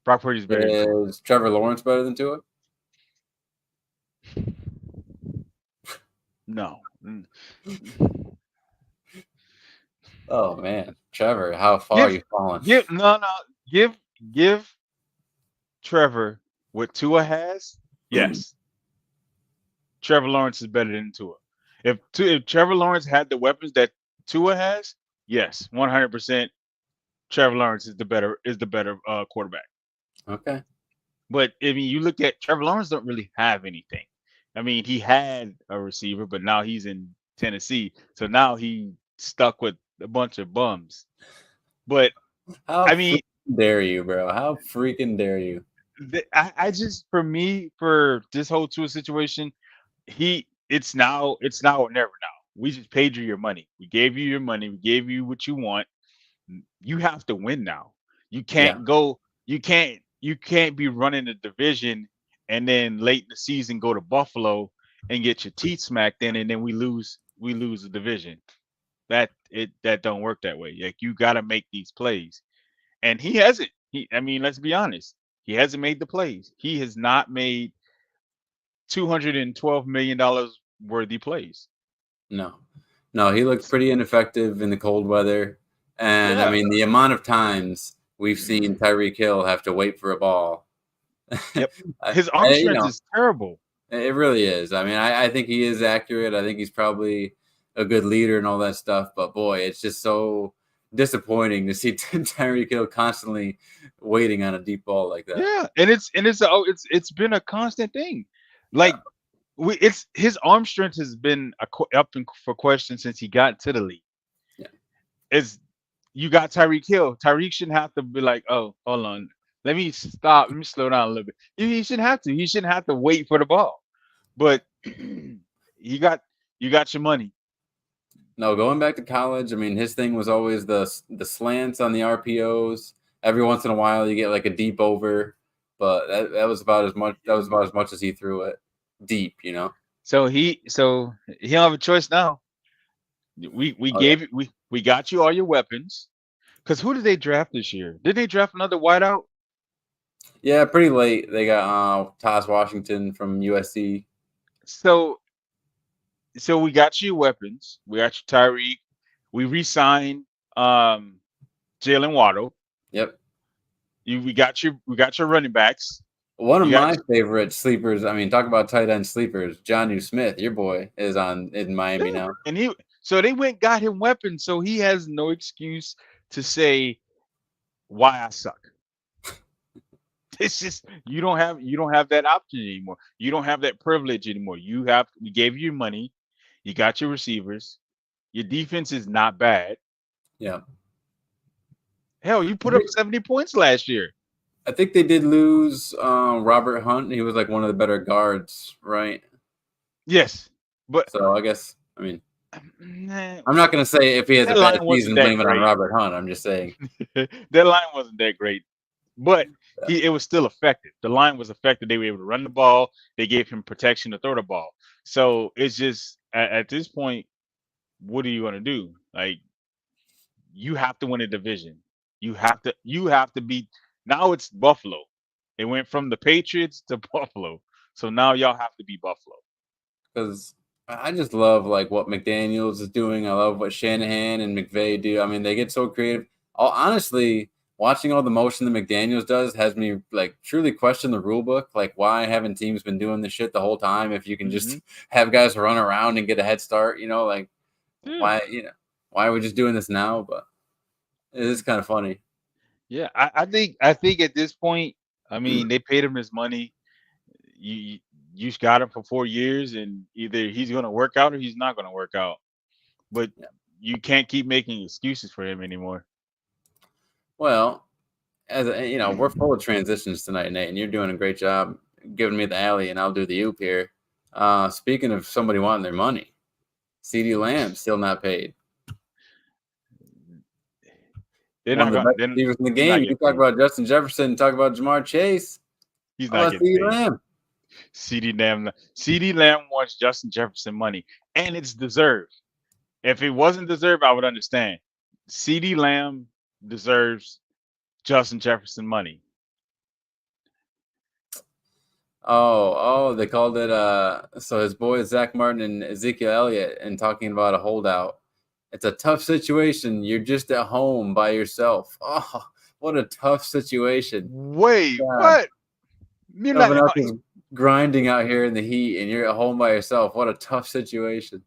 Brock Purdy's better than Tua. Is Trevor Lawrence better than Tua? No. Oh man, Trevor, how far are Give you falling? give no no give Trevor what Tua has. Yes, Trevor Lawrence is better than Tua. If Trevor Lawrence had the weapons that Tua has, yes, 100%. Trevor Lawrence is the better quarterback. Okay. But I mean, you look at Trevor Lawrence don't really have anything. I mean, he had a receiver, but now he's in Tennessee, so now he stuck with a bunch of bums. But How I mean, freaking dare you, bro? How freaking dare you? I just for me for this whole Tua situation, it's now or never now. We just paid you your money. We gave you your money. We gave you what you want. You have to win now. You Yeah. can't go. You can't be running the division and then late in the season go to Buffalo and get your teeth smacked in, and then we lose the division. That don't work that way. Like you got to make these plays, and he hasn't. I mean, let's be honest. He hasn't made the plays. He has not made $212 million worthy plays. No. No, he looked pretty ineffective in the cold weather. And I Yeah. mean, the amount of times we've seen Tyreek Hill have to wait for a ball. Yep. I, His arm strength is terrible. it really is. I mean, I think he is accurate. I think he's probably a good leader and all that stuff. But boy, it's just so disappointing to see Tyreek Hill constantly waiting on a deep ball like that. Yeah, and it's been a constant thing. Like Yeah. it's his arm strength has been for question since he got to the league. Yeah. It's you got Tyreek Hill. Tyreek shouldn't have to be like, oh, hold on, let me stop, let me slow down a little bit. He shouldn't have to. He shouldn't have to wait for the ball. But you got your money. No, going back to college, I mean, his thing was always the slants on the RPOs. Every once in a while, you get like a deep over, but that was about as much. That was about as much as he threw it deep. You know. So he don't have a choice now. We Oh, yeah. gave you we got you all your weapons. Cause who did they draft this year? Did they draft another wideout? Yeah, pretty late. They got Taz Washington from USC. So we got you your weapons. We got you Tyreek. We re-signed Jalen Waddle. Yep. We got your running backs. One of You got my favorite sleepers. I mean, talk about tight end sleepers. Jonnu Smith, your boy, is in Miami now. And so they went got him weapons, so he has no excuse to say why I suck. It's just you don't have that option anymore. You don't have that privilege anymore. We gave you your money, you got your receivers, your defense is not bad. Yeah. Hell, you put up 70 points last year. I think they did lose Robert Hunt. He was like one of the better guards, right? Yes, but So I guess I mean nah, I'm not gonna say if he has a That bad line wasn't season, that blame it on great. Robert Hunt. I'm just saying. that line wasn't that great, but it was still effective. The line was effective. They were able to run the ball. They gave him protection to throw the ball. So it's just at this point, what are you going to do? Like, you have to win a division. You have to beat. Now it's Buffalo. It went from the Patriots to Buffalo. So now y'all have to beat Buffalo. Because I just love like what McDaniels is doing. I love what Shanahan and McVay do. I mean, they get so creative. Honestly, watching all the motion that McDaniels does has me like truly question the rule book. Like, why haven't teams been doing this shit the whole time? If you can just have guys run around and get a head start, you know, like why are we just doing this now? But it is kind of funny. Yeah, I think at this point, I mean, they paid him his money. You got him for 4 years, and either he's going to work out or he's not going to work out. But you can't keep making excuses for him anymore. Well, as you know, we're full of transitions tonight, Nate, and you're doing a great job giving me the alley, and I'll do the oop here. Speaking of somebody wanting their money, CeeDee Lamb still not paid. They're One not of the going. best receivers in the game. You talk about Justin Jefferson, talk about Jamar Chase. He's not getting CeeDee paid. Lamb. CeeDee Lamb wants Justin Jefferson money, and it's deserved. If it wasn't deserved, I would understand. CeeDee Lamb deserves Justin Jefferson money. Oh, they called it so his boys Zach Martin and Ezekiel Elliott and talking about a holdout. It's a tough situation. You're just at home by yourself. Oh, what a tough situation. Wait, God. what? You're not is grinding out here in the heat and you're at home by yourself. What a tough situation.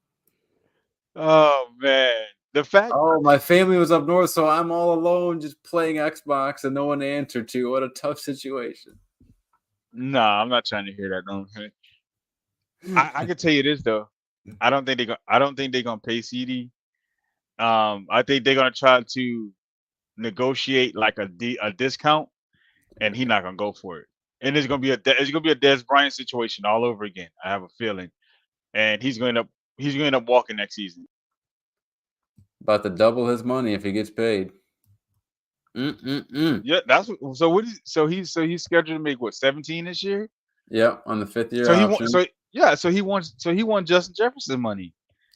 Oh man. The fact my family was up north, so I'm all alone just playing Xbox and no one to answer to. What a tough situation. Nah, I'm not trying to hear that. No. I can tell you this though. I don't think they're gonna pay CD. I think they're gonna try to negotiate like a discount, and he's not gonna go for it. And it's gonna be a Dez Bryant situation all over again. I have a feeling, and he's going to end up walking next season. About to double his money if he gets paid. Yeah, that's so. What is so he's scheduled to make what 17 this year? Yeah, on the 5th year. So he wants Justin Jefferson money.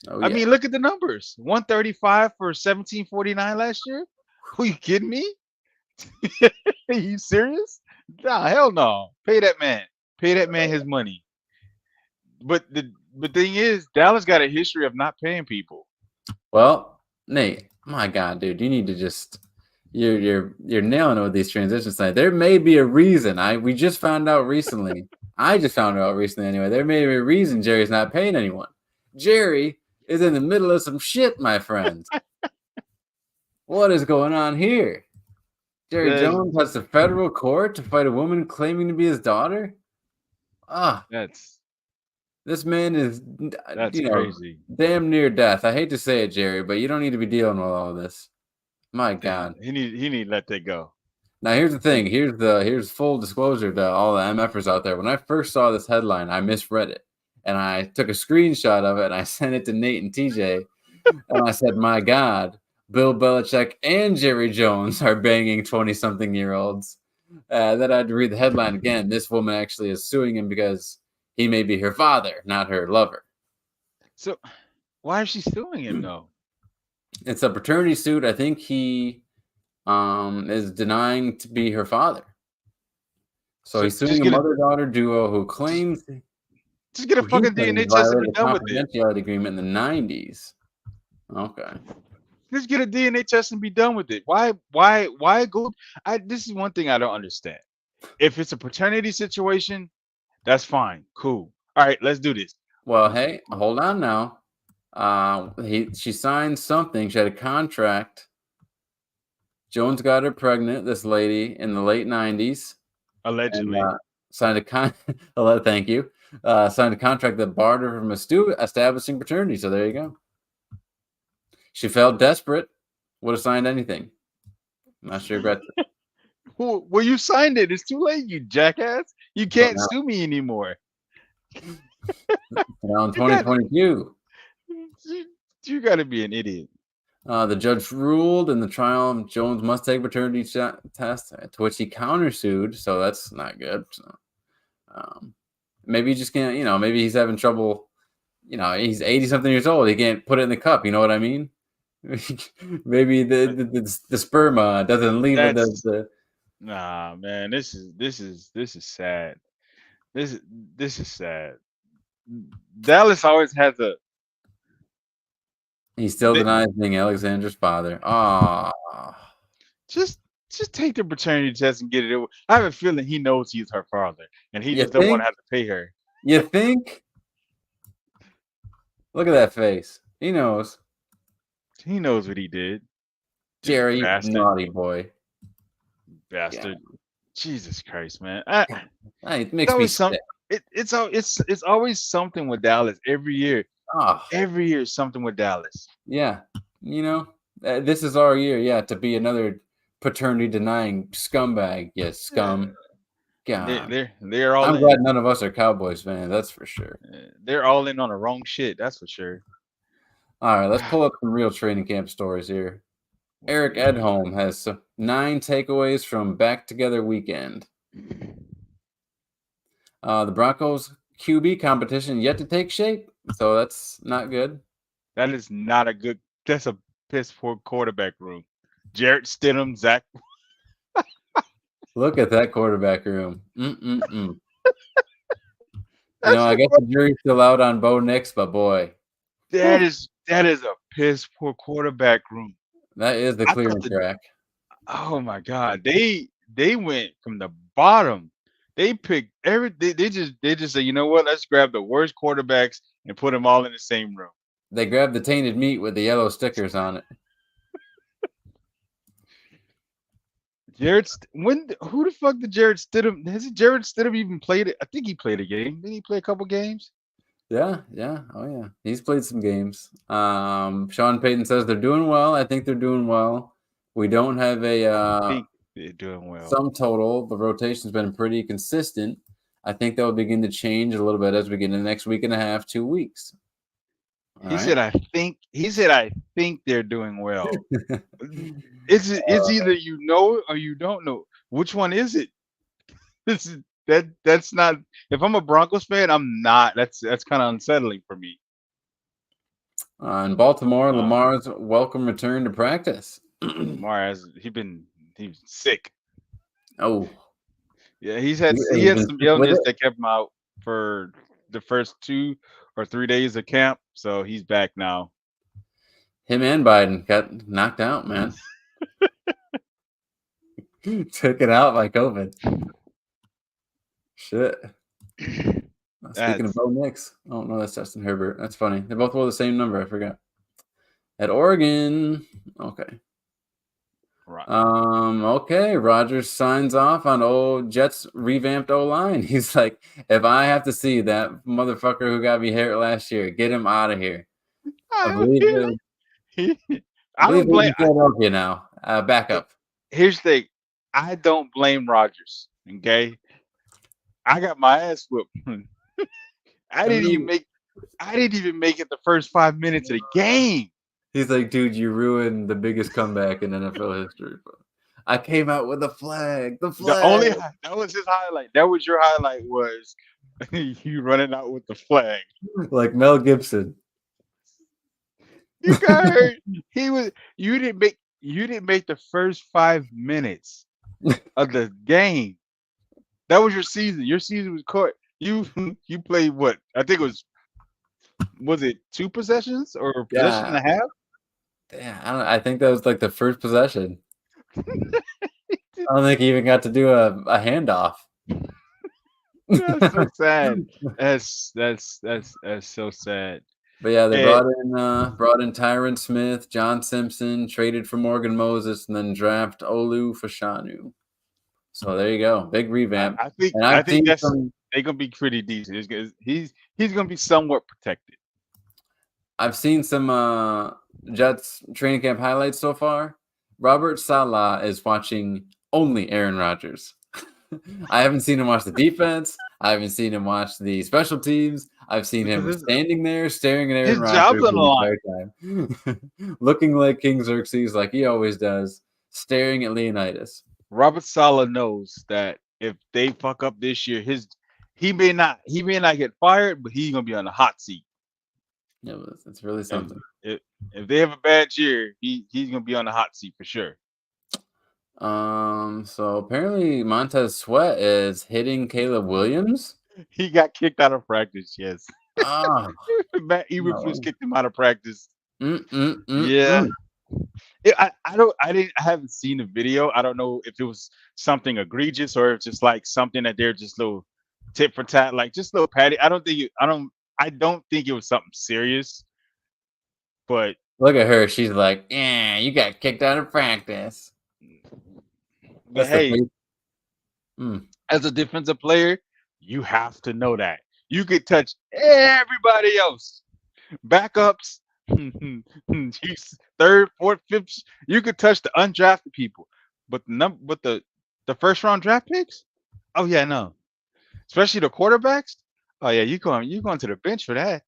Oh, I mean, look at the numbers: 135 for 1749 last year. Are you kidding me? Are you serious? Nah, hell no. Pay that man. Pay that man his money. But the thing is, Dallas got a history of not paying people. Well, Nate, my God, dude, you need to just you're nailing it with these transitions tonight. There may be a reason. We just found out recently. I just found out recently anyway. There may be a reason Jerry's not paying anyone. Jerry is in the middle of some shit, my friend. What is going on here? Jerry Jones has to federal court to fight a woman claiming to be his daughter? This man is crazy. Damn near death. I hate to say it, Jerry, but you don't need to be dealing with all of this. My God. He need to let that go. Now here's the thing. Here's full disclosure to all the MFers out there. When I first saw this headline, I misread it. And I took a screenshot of it and I sent it to Nate and TJ. And I said, my God, Bill Belichick and Jerry Jones are banging 20-something-year-olds. Then I had to read the headline again. This woman actually is suing him because he may be her father, not her lover. So why is she suing him though? It's a paternity suit. I think he is denying to be her father. So he's just suing a get a mother-daughter duo who claims just get a he fucking claims DNA test and be violated a done with it. confidentiality agreement in the 90s. Okay. Just get a DNA test and be done with it. Why go? This is one thing I don't understand. If it's a paternity situation, that's fine, cool. All right, let's do this. Well, hey, hold on now. She signed something. She had a contract. Jones got her pregnant, this lady, in the late 90s. Allegedly. And signed a thank you. Signed a contract that barred her from establishing paternity. So there you go. She felt desperate. Would have signed anything. Not sure regrets it. Well, you signed it. It's too late, you jackass. You can't sue me anymore. Now in 2022. You got to be an idiot. The judge ruled in the trial Jones must take paternity test, to which he countersued. So that's not good. So, maybe he just can't, maybe he's having trouble. He's 80-something years old. He can't put it in the cup. You know what I mean? Maybe the sperm doesn't leave it. Nah, man, this is sad. This is sad. Dallas always has a. He still denies being Alexandra's father. Just take the paternity test and get it over. I have a feeling he knows he's her father, and he just don't want to have to pay her. You think? Look at that face. He knows. He knows what he did. Jerry, naughty boy. Bastard. Yeah. Jesus Christ, man. It makes me sick. It's always something with Dallas every year. Every year something with Dallas. Yeah. This is our year, to be another paternity denying scumbag. Yes, scum. God. They're all I'm glad none of us are Cowboys fans, that's for sure. They're all in on the wrong shit, that's for sure. All right, let's pull up some real training camp stories here. Eric Edholm has 9 takeaways from back together weekend. The Broncos QB competition yet to take shape, so that's not good. That is not a good. That's a piss poor quarterback room. Jarrett Stidham, Zach. Look at that quarterback room. I guess the jury's still out on Bo Nix, but boy, that is a piss poor quarterback room. That is the clearing track. Oh my God, they went from the bottom. They picked everything. They just say, you know what? Let's grab the worst quarterbacks and put them all in the same room. They grabbed the tainted meat with the yellow stickers on it. Who the fuck did Jarrett Stidham? Has Jarrett Stidham even played it? I think he played a game. Didn't he play a couple games? Yeah. Oh yeah. He's played some games. Sean Payton says they're doing well. I think they're doing well. We don't have I think they're doing well. Sum total. The rotation's been pretty consistent. I think that will begin to change a little bit as we get into the next week and a half, 2 weeks. He said, I think they're doing well. It's either you know or you don't know. Which one is it? That's not. If I'm a Broncos fan, I'm not. That's kind of unsettling for me. In Baltimore, Lamar's welcome return to practice. Lamar he's sick. Oh, yeah, he had some illness that kept him out for the first 2 or 3 days of camp, so he's back now. Him and Biden got knocked out, man. Took it out by COVID. Shit. Speaking of Bo Nix. Oh, no, that's Justin Herbert. That's funny. They both wore the same number. I forgot. At Oregon. Okay. Right. Okay. Rodgers signs off on old Jets revamped O-line. He's like, if I have to see that motherfucker who got me hurt last year, get him out of here. I believe don't blame Philadelphia now. Back up. Here's the thing. I don't blame Rodgers. Okay. I got my ass whooped. I didn't even make it the first 5 minutes of the game. He's like, dude, you ruined the biggest comeback in NFL history, bro. I came out with a flag. The The flag. only that was his highlight. That was your highlight was you running out with the flag. Like Mel Gibson. You got hurt. You didn't make the first 5 minutes of the game. That was your season. Your season was caught. You played what? I think it was it 2 possessions or a possession and a half? Damn, I think that was like the first possession. I don't think he even got to do a handoff. That's so sad. That's so sad. But yeah, they And- brought in Tyron Smith, John Simpson, traded for Morgan Moses, and then draft Olu Fashanu. So there you go, big revamp. I think And I I've think seen that's some. they're gonna be pretty decent. He's gonna be somewhat protected. I've seen some Jets training camp highlights so far. Robert Saleh is watching only Aaron Rodgers. I haven't seen him watch the defense. I haven't seen him watch the special teams. I've seen him Because standing there staring at Aaron his Rodgers job's on the entire time, looking like King Xerxes, like he always does, staring at Leonidas. Robert Saleh knows that if they fuck up this year, he may not get fired, but he's gonna be on the hot seat. Yeah, it's really something. If they have a bad year, he's gonna be on the hot seat for sure. So apparently Montez Sweat is hitting Caleb Williams. He got kicked out of practice. Yes, Ah, Matt Eberflus No. kicked him out of practice. yeah. Yeah. I haven't seen the video. I don't know if it was something egregious or if it's just like something that they're just little tit for tat, like just little patty. I don't think it was something serious. But Look at her. She's like, yeah, you got kicked out of practice. That's the hey, place- Mm. as a defensive player, you have to know that. You could touch everybody else. Backups, third, fourth, fifth, you could touch the undrafted people. But the first round draft picks? Oh yeah, no. Especially the quarterbacks. Oh yeah, you going to the bench for that.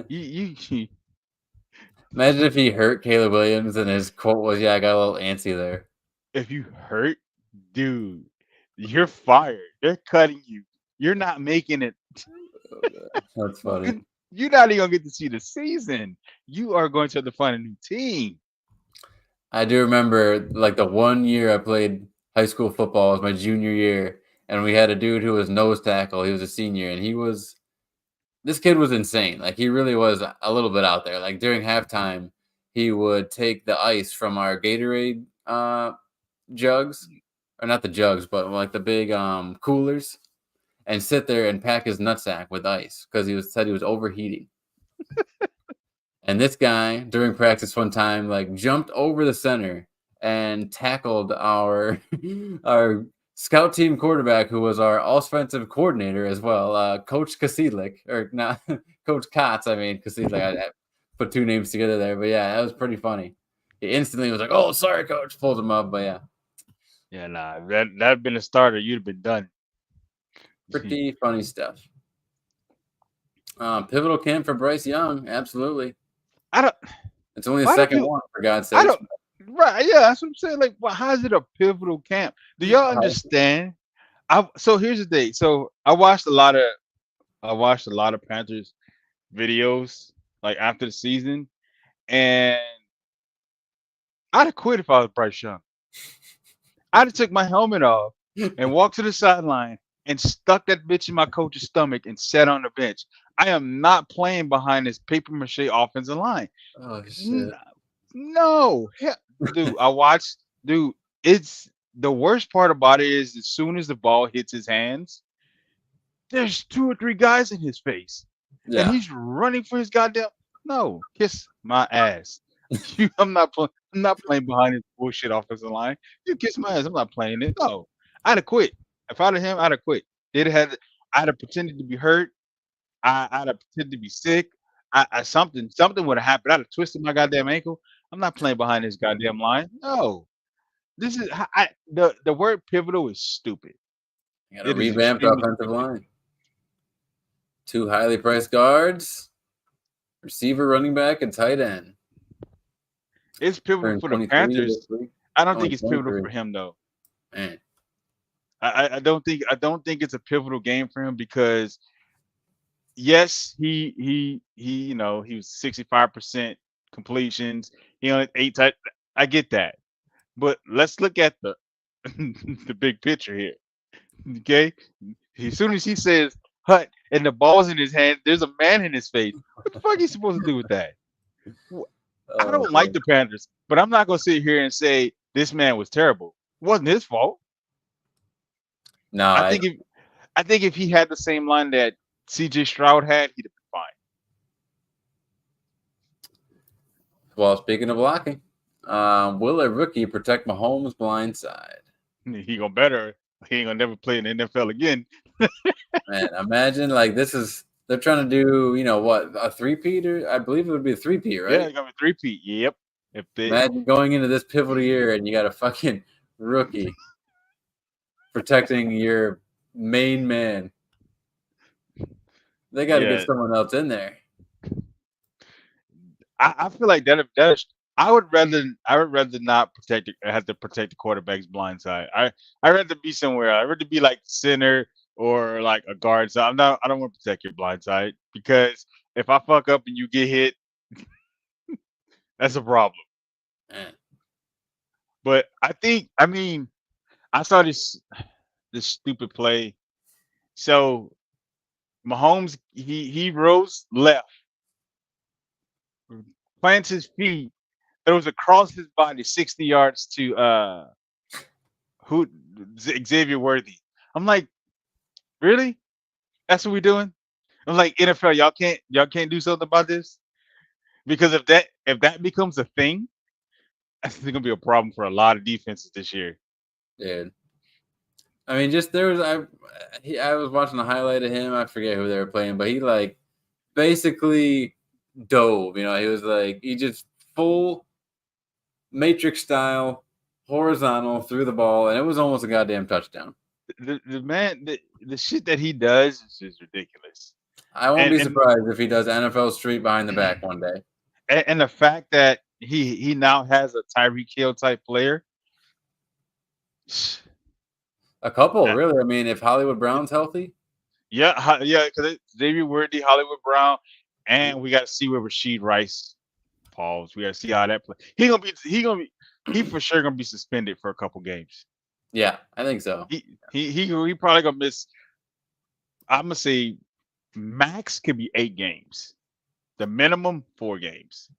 You Imagine if he hurt Caleb Williams and his quote was, "Yeah, I got a little antsy there." if you hurt, dude, you're fired. They're cutting you. You're not making it. That's funny. You're not even gonna get to see the season. You are going to have to find a new team. I do remember like the 1 year I played high school football was my junior year, and we had a dude who was nose tackle. He was a senior, and this kid was insane. Like he really was a little bit out there. Like during halftime, he would take the ice from our Gatorade jugs, or not the jugs, but like the big coolers, and sit there and pack his nutsack with ice because said he was overheating. And this guy during practice one time like jumped over the center and tackled our our scout team quarterback, who was our offensive coordinator as well, Coach Kasidlik, or not Coach Kotz. I mean Kasidlik. I put two names together there, but yeah, that was pretty funny. He instantly was like, "Oh, sorry, coach," pulled him up, but yeah, Yeah, nah. That'd been a starter. You'd have been done. pretty funny stuff. Pivotal camp for Bryce Young, absolutely. I don't. It's only the Why do second you- one, for God's I sake. don't. Right. Yeah, that's what I'm saying. Like, well, how is it a pivotal camp? Do y'all understand? So here's the thing. So I watched a lot of Panthers videos like after the season, and I'd have quit if I was Bryce Young. I'd have took my helmet off and walked to the sideline and stuck that bitch in my coach's stomach and sat on the bench. I am not playing behind this paper mache offensive line. Oh shit! No, dude. Dude. It's the worst part about it is as soon as the ball hits his hands, there's 2 or 3 guys in his face, and Yeah, he's running for his goddamn. No, kiss my ass. I'm not playing behind his bullshit offensive line. You kiss my ass. I'm not playing it. No, I'd have quit. If I'd have him, I'd have quit. I'd have pretended to be hurt. I'd have pretended to be sick. Something would have happened. I'd have twisted my goddamn ankle. I'm not playing behind this goddamn line. No, this is the word pivotal is stupid. you got a It is revamped extremely offensive line. 2 highly priced guards, receiver, running back, and tight end. It's pivotal Turned for the 23 Panthers. this week. I don't Only think it's pivotal 23. for him though. Man. I don't think it's a pivotal game for him because yes, he he was 65% completions. He only 8 I get that. But let's look at the the big picture here. Okay? As soon as he says hut and the ball's in his hand, there's a man in his face. What the fuck are you supposed to do with that? I don't like man. the Panthers, but I'm not gonna sit here and say this man was terrible. It wasn't his fault. No, I think if he had the same line that CJ Stroud had, he'd have been well, speaking of blocking, will a rookie protect Mahomes' blind side? fine. He gonna better. He ain't gonna never play in the NFL again. Man, imagine like they're trying to do, what, a three-peat? I believe it would be a three-peat, Yeah, right? it's gonna be three-peat. Yep. If they Imagine going into this pivotal year and you got a fucking rookie protecting your main man. They got to Yeah. get someone else in there. I feel like that is I would rather not have to protect the quarterback's blind side. I'd rather be somewhere. I'd rather be like center or like a guard. So I don't want to protect your blind side because if I fuck up and you get hit, that's a problem. Man. But I mean, I saw this stupid play. So Mahomes he rose left, plants his feet, throws across his body 60 yards to Xavier Worthy. I'm like, really? That's what we're doing? I'm like, NFL, y'all can't do something about this? Because if that becomes a thing, I think it's gonna be a problem for a lot of defenses this year. Dude. I mean, just I was watching a highlight of him. I forget who they were playing, but he like basically dove. He was like he just full Matrix style, horizontal threw the ball, and it was almost a goddamn touchdown. The man, the shit that he does is just ridiculous. I won't be And- surprised if he does NFL Street behind the back one day. And the fact that he now has a Tyreek Hill type player. A couple, Yeah. really. I mean, if Hollywood Brown's healthy, Yeah, because Xavier Worthy, Hollywood Brown, and we got to see where Rashid Rice falls. We got to see how that play. He for sure gonna be suspended for a couple games. yeah, I think so. He probably gonna miss. I'm gonna say max could be 8 games. The minimum 4 games.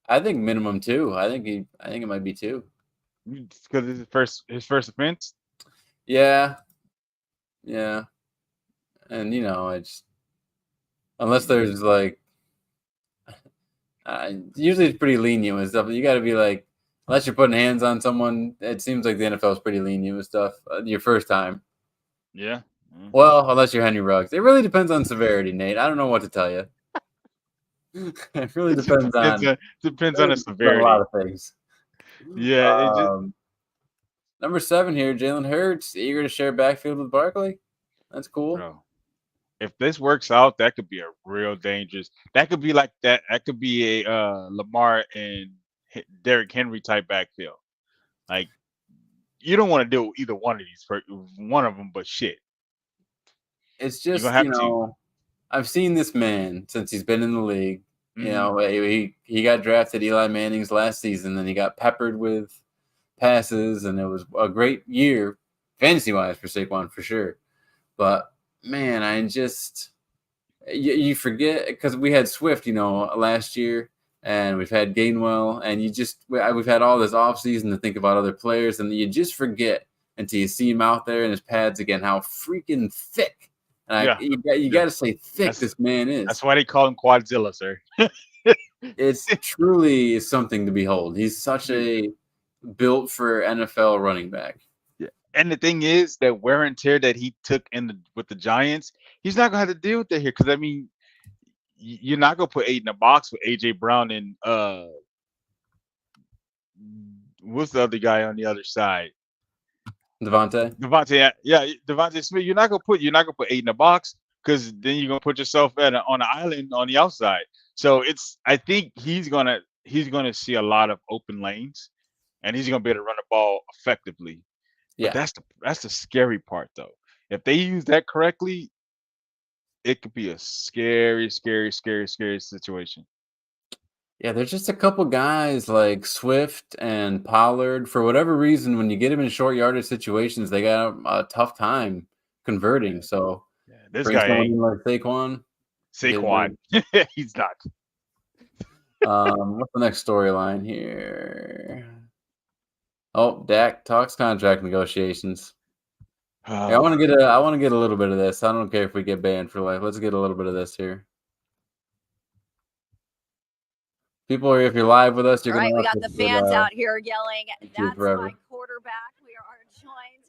I think minimum 2. I think it might be 2. Because it's his first offense. Yeah. And it's unless there's like usually it's pretty lenient with stuff. You got to be like, unless you're putting hands on someone, it seems like the NFL is pretty lenient with stuff your first time. Yeah. Well, unless you're Henry Ruggs. It really depends on severity, Nate. I don't know what to tell you. It really depends on the severity. A lot of things. Yeah. Number 7 here, Jalen Hurts, eager to share backfield with Barkley. That's cool. Bro, if this works out, that could be a real dangerous. That could be like that. That could be a Lamar and Derrick Henry type backfield. Like you don't want to do either one of them, but shit. It's just I've seen this man since he's been in the league. Mhm. He got drafted Eli Manning's last season, then he got peppered with passes, and it was a great year fantasy wise for Saquon for sure. But man, I just you forget because we had Swift, last year, and we've had Gainwell, and we've had all this offseason to think about other players, and you just forget until you see him out there in his pads again how freaking thick. And you got to say thick this man is. That's why they call him Quadzilla, sir. It's truly something to behold. He's such a built for NFL running back. Yeah. And the thing is that wear and tear that he took with the Giants, he's not gonna have to deal with that here. Because I mean, you're not gonna put 8 in a box with AJ Brown and what's the other guy on the other side? Devontae. Yeah, Devontae Smith. You're not gonna put 8 in a box because then you're gonna put yourself on an island on the outside. So I think he's gonna he's going to see a lot of open lanes, and he's going to be able to run the ball effectively. But Yeah. that's the scary part, though. If they use that correctly, it could be a scary situation. Yeah, there's just a couple guys like Swift and Pollard. For whatever reason, when you get them in short yardage situations, they got a tough time converting. So Yeah, this bring guy someone ain't in like Saquon. Saquon. He's not. What's the next storyline here? Oh, Dak talks contract negotiations. Hey, I want to get a little bit of this. I don't care if we get banned for life. Let's get a little bit of this here. People are, if you're live with us, you're All right, gonna we got the fans out here yelling, "That's forever. my quarterback." We are joined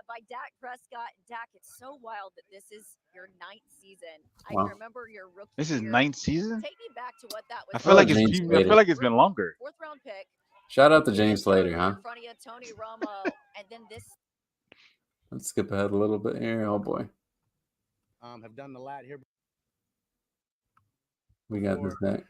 by Dak Prescott. Dak, it's so wild that this is your 9th season. I Wow. can remember your rookie This is year. 9th season. Take me back to what that was. I feel like James I Slater. feel like it's been longer. 4th round pick. Shout out to James Slater, huh? In front of you, Tony Romo, and then this. Let's skip ahead a little bit here. Oh boy, have done a lot here. we got this back.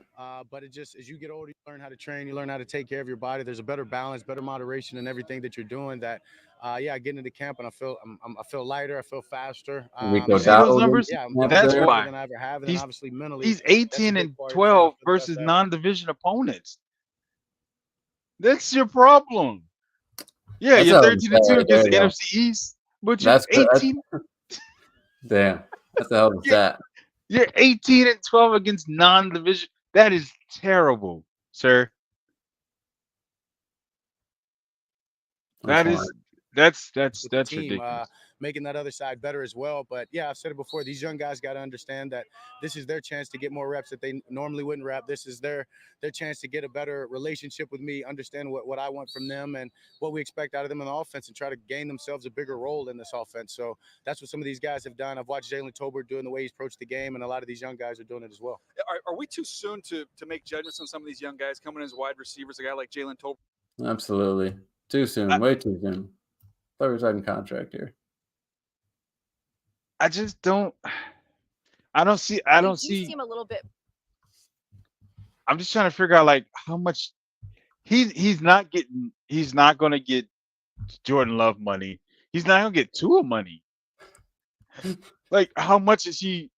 But it just, as you get older, you learn how to train, you learn how to take care of your body. There's a better balance, better moderation in everything that you're doing. That, I get into camp and I feel lighter, I feel faster. You see those numbers? Yeah, That's better why than I ever have, and obviously mentally. He's 18-12 versus non-division opponents. That's your problem. Yeah, That's you're a 13-2 against the yeah. NFC East, but you're 18. Damn, that's a hell of a stat. You're 18-12 against non-division. That is terrible, sir. That's ridiculous. Making that other side better as well. But yeah, I've said it before. These young guys got to understand that this is their chance to get more reps that they normally wouldn't rep. This is their chance to get a better relationship with me, understand what I want from them and what we expect out of them in the offense, and try to gain themselves a bigger role in this offense. So that's what some of these guys have done. I've watched Jalen Tolbert doing the way he's approached the game, and a lot of these young guys are doing it as well. Are we too soon to make judgments on some of these young guys coming in as wide receivers? A guy like Jalen Tolbert. Absolutely, too soon, way too soon. Thought we were talking contract here. I just don't. I don't see. You seem a little bit. I'm just trying to figure out like how much he's not getting. He's not going to get Jordan Love money. He's not going to get Tua money. Like how much is he?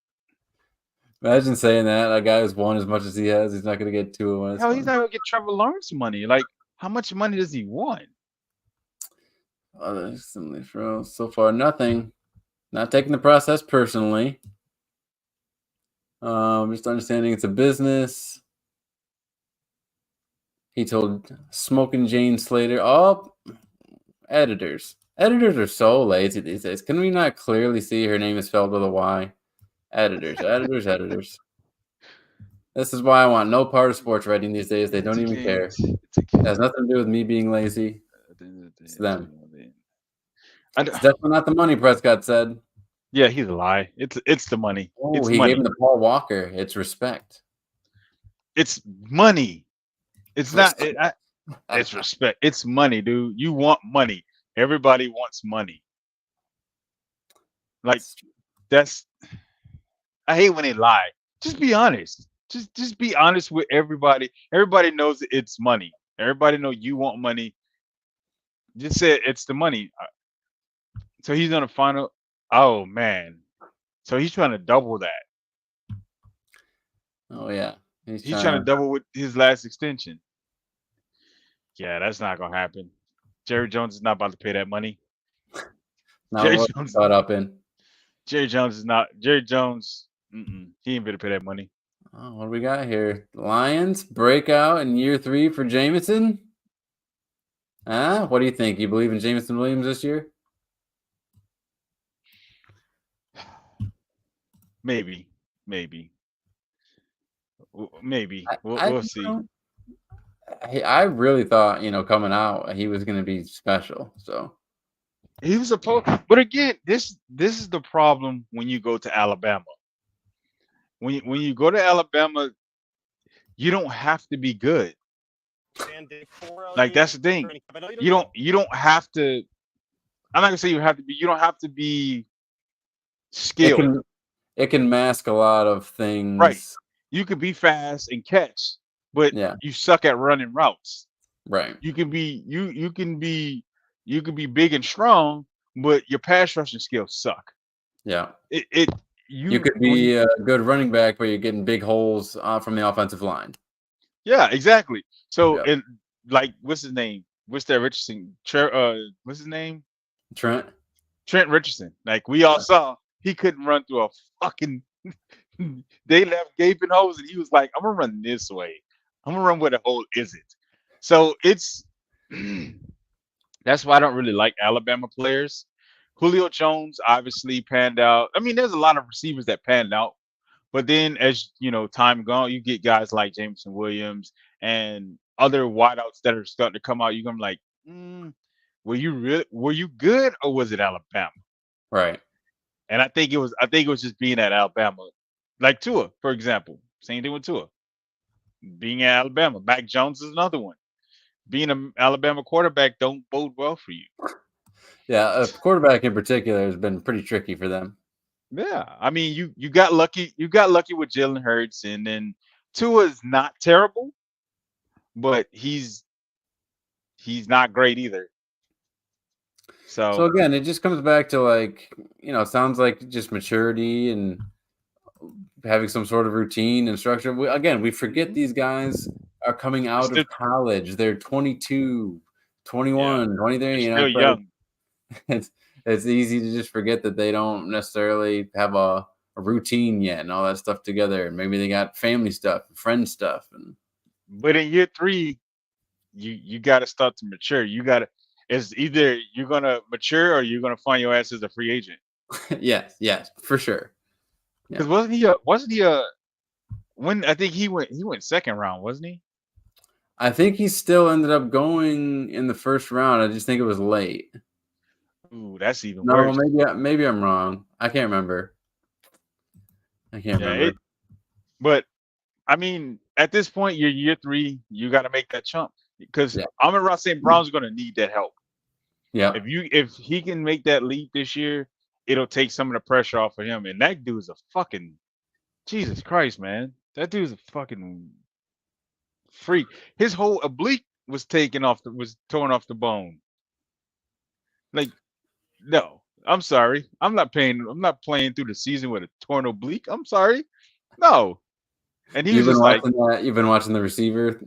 Imagine saying that a guy who's won as much as he has, he's not going to get Tua. Hell, he's not going to get Trevor Lawrence money. Like how much money does he want? So far, nothing. Not taking the process personally. Just understanding it's a business. He told Smoking Jane Slater. Oh, editors. Editors are so lazy these days. Can we not clearly see her name is spelled with a Y? Editors. This is why I want no part of sports writing these days. They don't even care. It has nothing to do with me being lazy. It's them. It's definitely not the money, Prescott said. Yeah, he's a lie. It's the money. Oh, it's he money. gave him the Paul Walker. It's respect. It's money. It's not. It's respect. It's money, dude. You want money. Everybody wants money. Like that's. I hate when they lie. Just be honest. Just be honest with everybody. Everybody knows it's money. Everybody know you want money. Just say it's the money. So he's on the final. Oh man. So he's trying to double that. Oh yeah. He's trying to double with his last extension. Yeah, that's not gonna happen. Jerry Jones is not about to pay that money. Jerry Jones caught up in. Jerry Jones is not. Jerry Jones. He ain't gonna pay that money. Oh, what do we got here? Lions breakout in year 3 for Jameson. What do you think? You believe in Jameson Williams this year? Maybe. We'll see. I really thought, coming out, he was going to be special. So he was supposed. But again, this is the problem when you go to Alabama. When you go to Alabama, you don't have to be good. Like that's the thing. You don't have to. I'm not gonna say you have to be. You don't have to be skilled. It can mask a lot of things. Right. You could be fast and catch. but Yeah. you suck at running routes. Right. You can be big and strong, but your pass rushing skills suck. Yeah. It You you could when be a good running back, but you're getting big holes from the offensive line. Yeah, exactly. So Yep. and like what's his name? What's that Richardson? What's his name? Trent. Trent Richardson. Like we all saw, he couldn't run through a fucking. They left gaping holes, and he was like, "I'm gonna run this way. I'm gonna run where the hole isn't." So it's that's why I don't really like Alabama players. Julio Jones obviously panned out. I mean, there's a lot of receivers that panned out, but then as you know, time gone, you get guys like Jameson Williams and other wideouts that are starting to come out. You're gonna be like, were you good or was it Alabama? Right. And I think it was just being at Alabama. Like Tua, for example. Same thing with Tua. Being at Alabama. Mac Jones is another one. Being an Alabama quarterback don't bode well for you. Yeah. A quarterback in particular has been pretty tricky for them. Yeah. I mean, you got lucky. You got lucky with Jalen Hurts, and then Tua is not terrible, but he's not great either. So again, it just comes back to like, it sounds like just maturity and having some sort of routine and structure. We forget these guys are coming out still- of college. They're 22, 21, 23, they're still so young. it's easy to just forget that they don't necessarily have a routine yet and all that stuff together. And maybe they got family stuff, friend stuff. And But in year 3, you got to start to mature. It's either you're gonna mature or you're gonna find your ass as a free agent. yes, for sure. Because wasn't he a when I think he went second round, wasn't he? I think he still ended up going in the first round. I just think it was late. Ooh, that's even No, worse. maybe I'm wrong. I can't remember. But I mean, at this point, you're year 3. You got to make that jump because Yeah. Amon-Ra St. Brown's going to need that help. Yeah. If he can make that leap this year, it'll take some of the pressure off of him. And that dude's a fucking Jesus Christ, man. That dude's a fucking freak. His whole oblique was torn off the bone. Like, no, I'm sorry. I'm not playing through the season with a torn oblique. I'm sorry. No. And he was just like, you've been watching the receiver.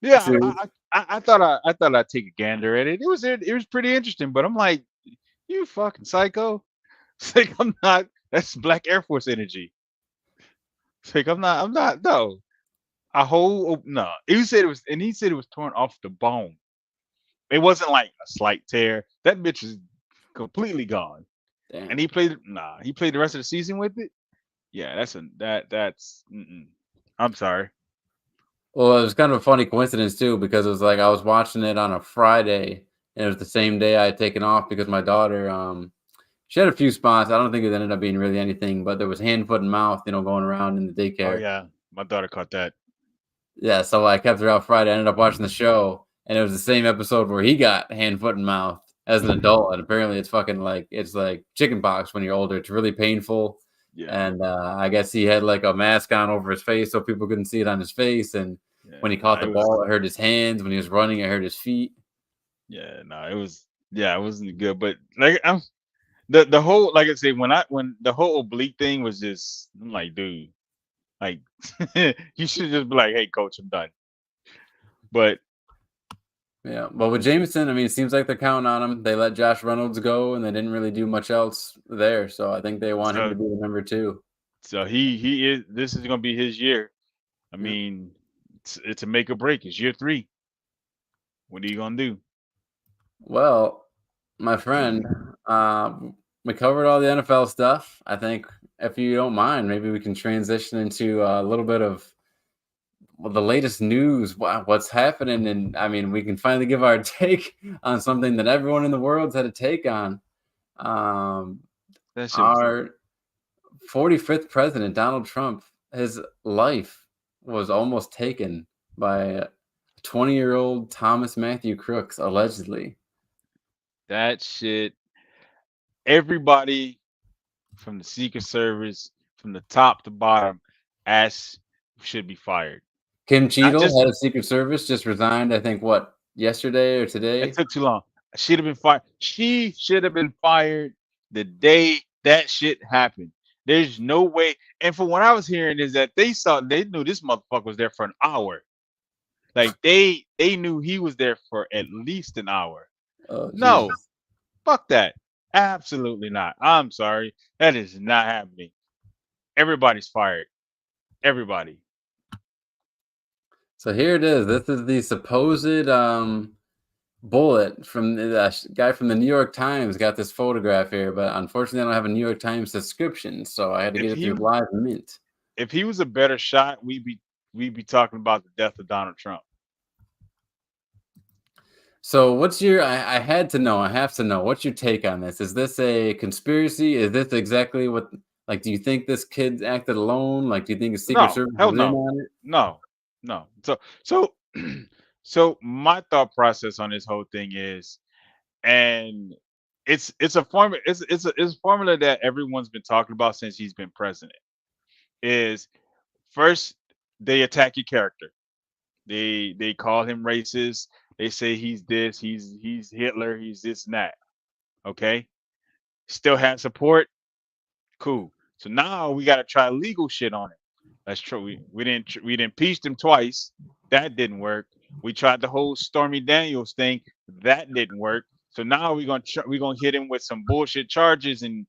yeah, series? I thought I'd take a gander at it. It was pretty interesting, but I'm like, you fucking psycho. It's like I'm not. That's Black Air Force energy. It's like I'm not. No, no. He said it was torn off the bone. It wasn't like a slight tear. That bitch is completely gone. Damn. And he played the rest of the season with it. Yeah, that's. I'm sorry. Well, it was kind of a funny coincidence too, because it was like I was watching it on a Friday, and it was the same day I had taken off because my daughter, she had a few spots. I don't think it ended up being really anything, but there was hand, foot, and mouth, going around in the daycare. Oh yeah, my daughter caught that. Yeah, so I kept her out Friday. I ended up watching the show, and it was the same episode where he got hand, foot, and mouth as an adult, and apparently it's like chicken pox when you're older. It's really painful. Yeah. And I guess he had like a mask on over his face so people couldn't see it on his face. And when he caught the ball, it hurt his hands. When he was running, it hurt his feet. Yeah, no, it wasn't good. But like the whole, like I say, when the whole oblique thing was just, I'm like, dude, like you should just be like, hey coach, I'm done. But yeah, but with Jameson, I mean, it seems like they're counting on him. They let Josh Reynolds go, and they didn't really do much else there. So I think they want him to be the number 2. So he is. This is gonna be his year. I mean, it's a make or break. It's year 3. What are you gonna do? Well, my friend, we covered all the NFL stuff. I think if you don't mind, maybe we can transition into a little bit of the latest news, what's happening, and I mean, we can finally give our take on something that everyone in the world's had a take on. Our 45th president, Donald Trump, his life was almost taken by 20-year-old Thomas Matthew Crooks, allegedly. That shit. Everybody from the Secret Service, from the top to bottom, should be fired. Kim Not Cheadle, just head of Secret Service, just resigned. I think what yesterday or it today. took too long. She'd have been fired. She should have been fired the day that shit happened. There's no way. And from what I was hearing is that they knew this motherfucker was there for an hour. Like they knew he was there for at least an hour. Oh No, Jesus! fuck that. Absolutely not. I'm sorry. That is not happening. Everybody's fired. Everybody. So here it is. This is the supposed bullet from the guy from the New York Times. Got this photograph here, but unfortunately, I don't have a New York Times subscription, so I had to If get it he through Live Mint. if he was a better shot, we'd be talking about the death of Donald Trump. So what's your? I had to know. I have to know. What's your take on this? Is this a conspiracy? Is this exactly what? Like, do you think this kid acted alone? Like, do you think the Secret No, Service hell was in no. on it? No, no. So so my thought process on this whole thing is, and it's a formula it's a formula that everyone's been talking about since he's been president. Is first they attack your character. They call him racist. They say he's this, he's Hitler, he's this and that. Okay. Still have support. Cool. So now we got to try legal shit on it. That's true. We didn't impeach him twice. That didn't work. We tried the whole Stormy Daniels thing. That didn't work. So now we're gonna hit him with some bullshit charges and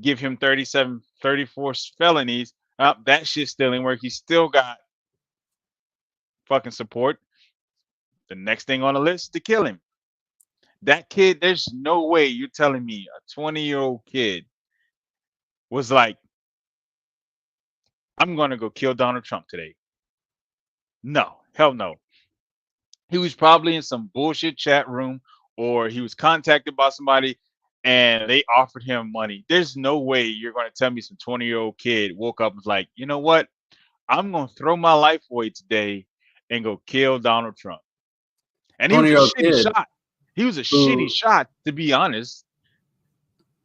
give him 37, 34 felonies. That shit still didn't work. He still got fucking support. The next thing on the list is to kill him. That kid, there's no way you're telling me a 20-year-old kid was like, I'm gonna go kill Donald Trump today. No, hell no. He was probably in some bullshit chat room or he was contacted by somebody and they offered him money. There's no way you're gonna tell me some 20-year-old kid woke up and was like, you know what? I'm gonna throw my life away today and go kill Donald Trump. And he was a 20-year-old shitty kid shot. He was a shitty who shot, to be honest.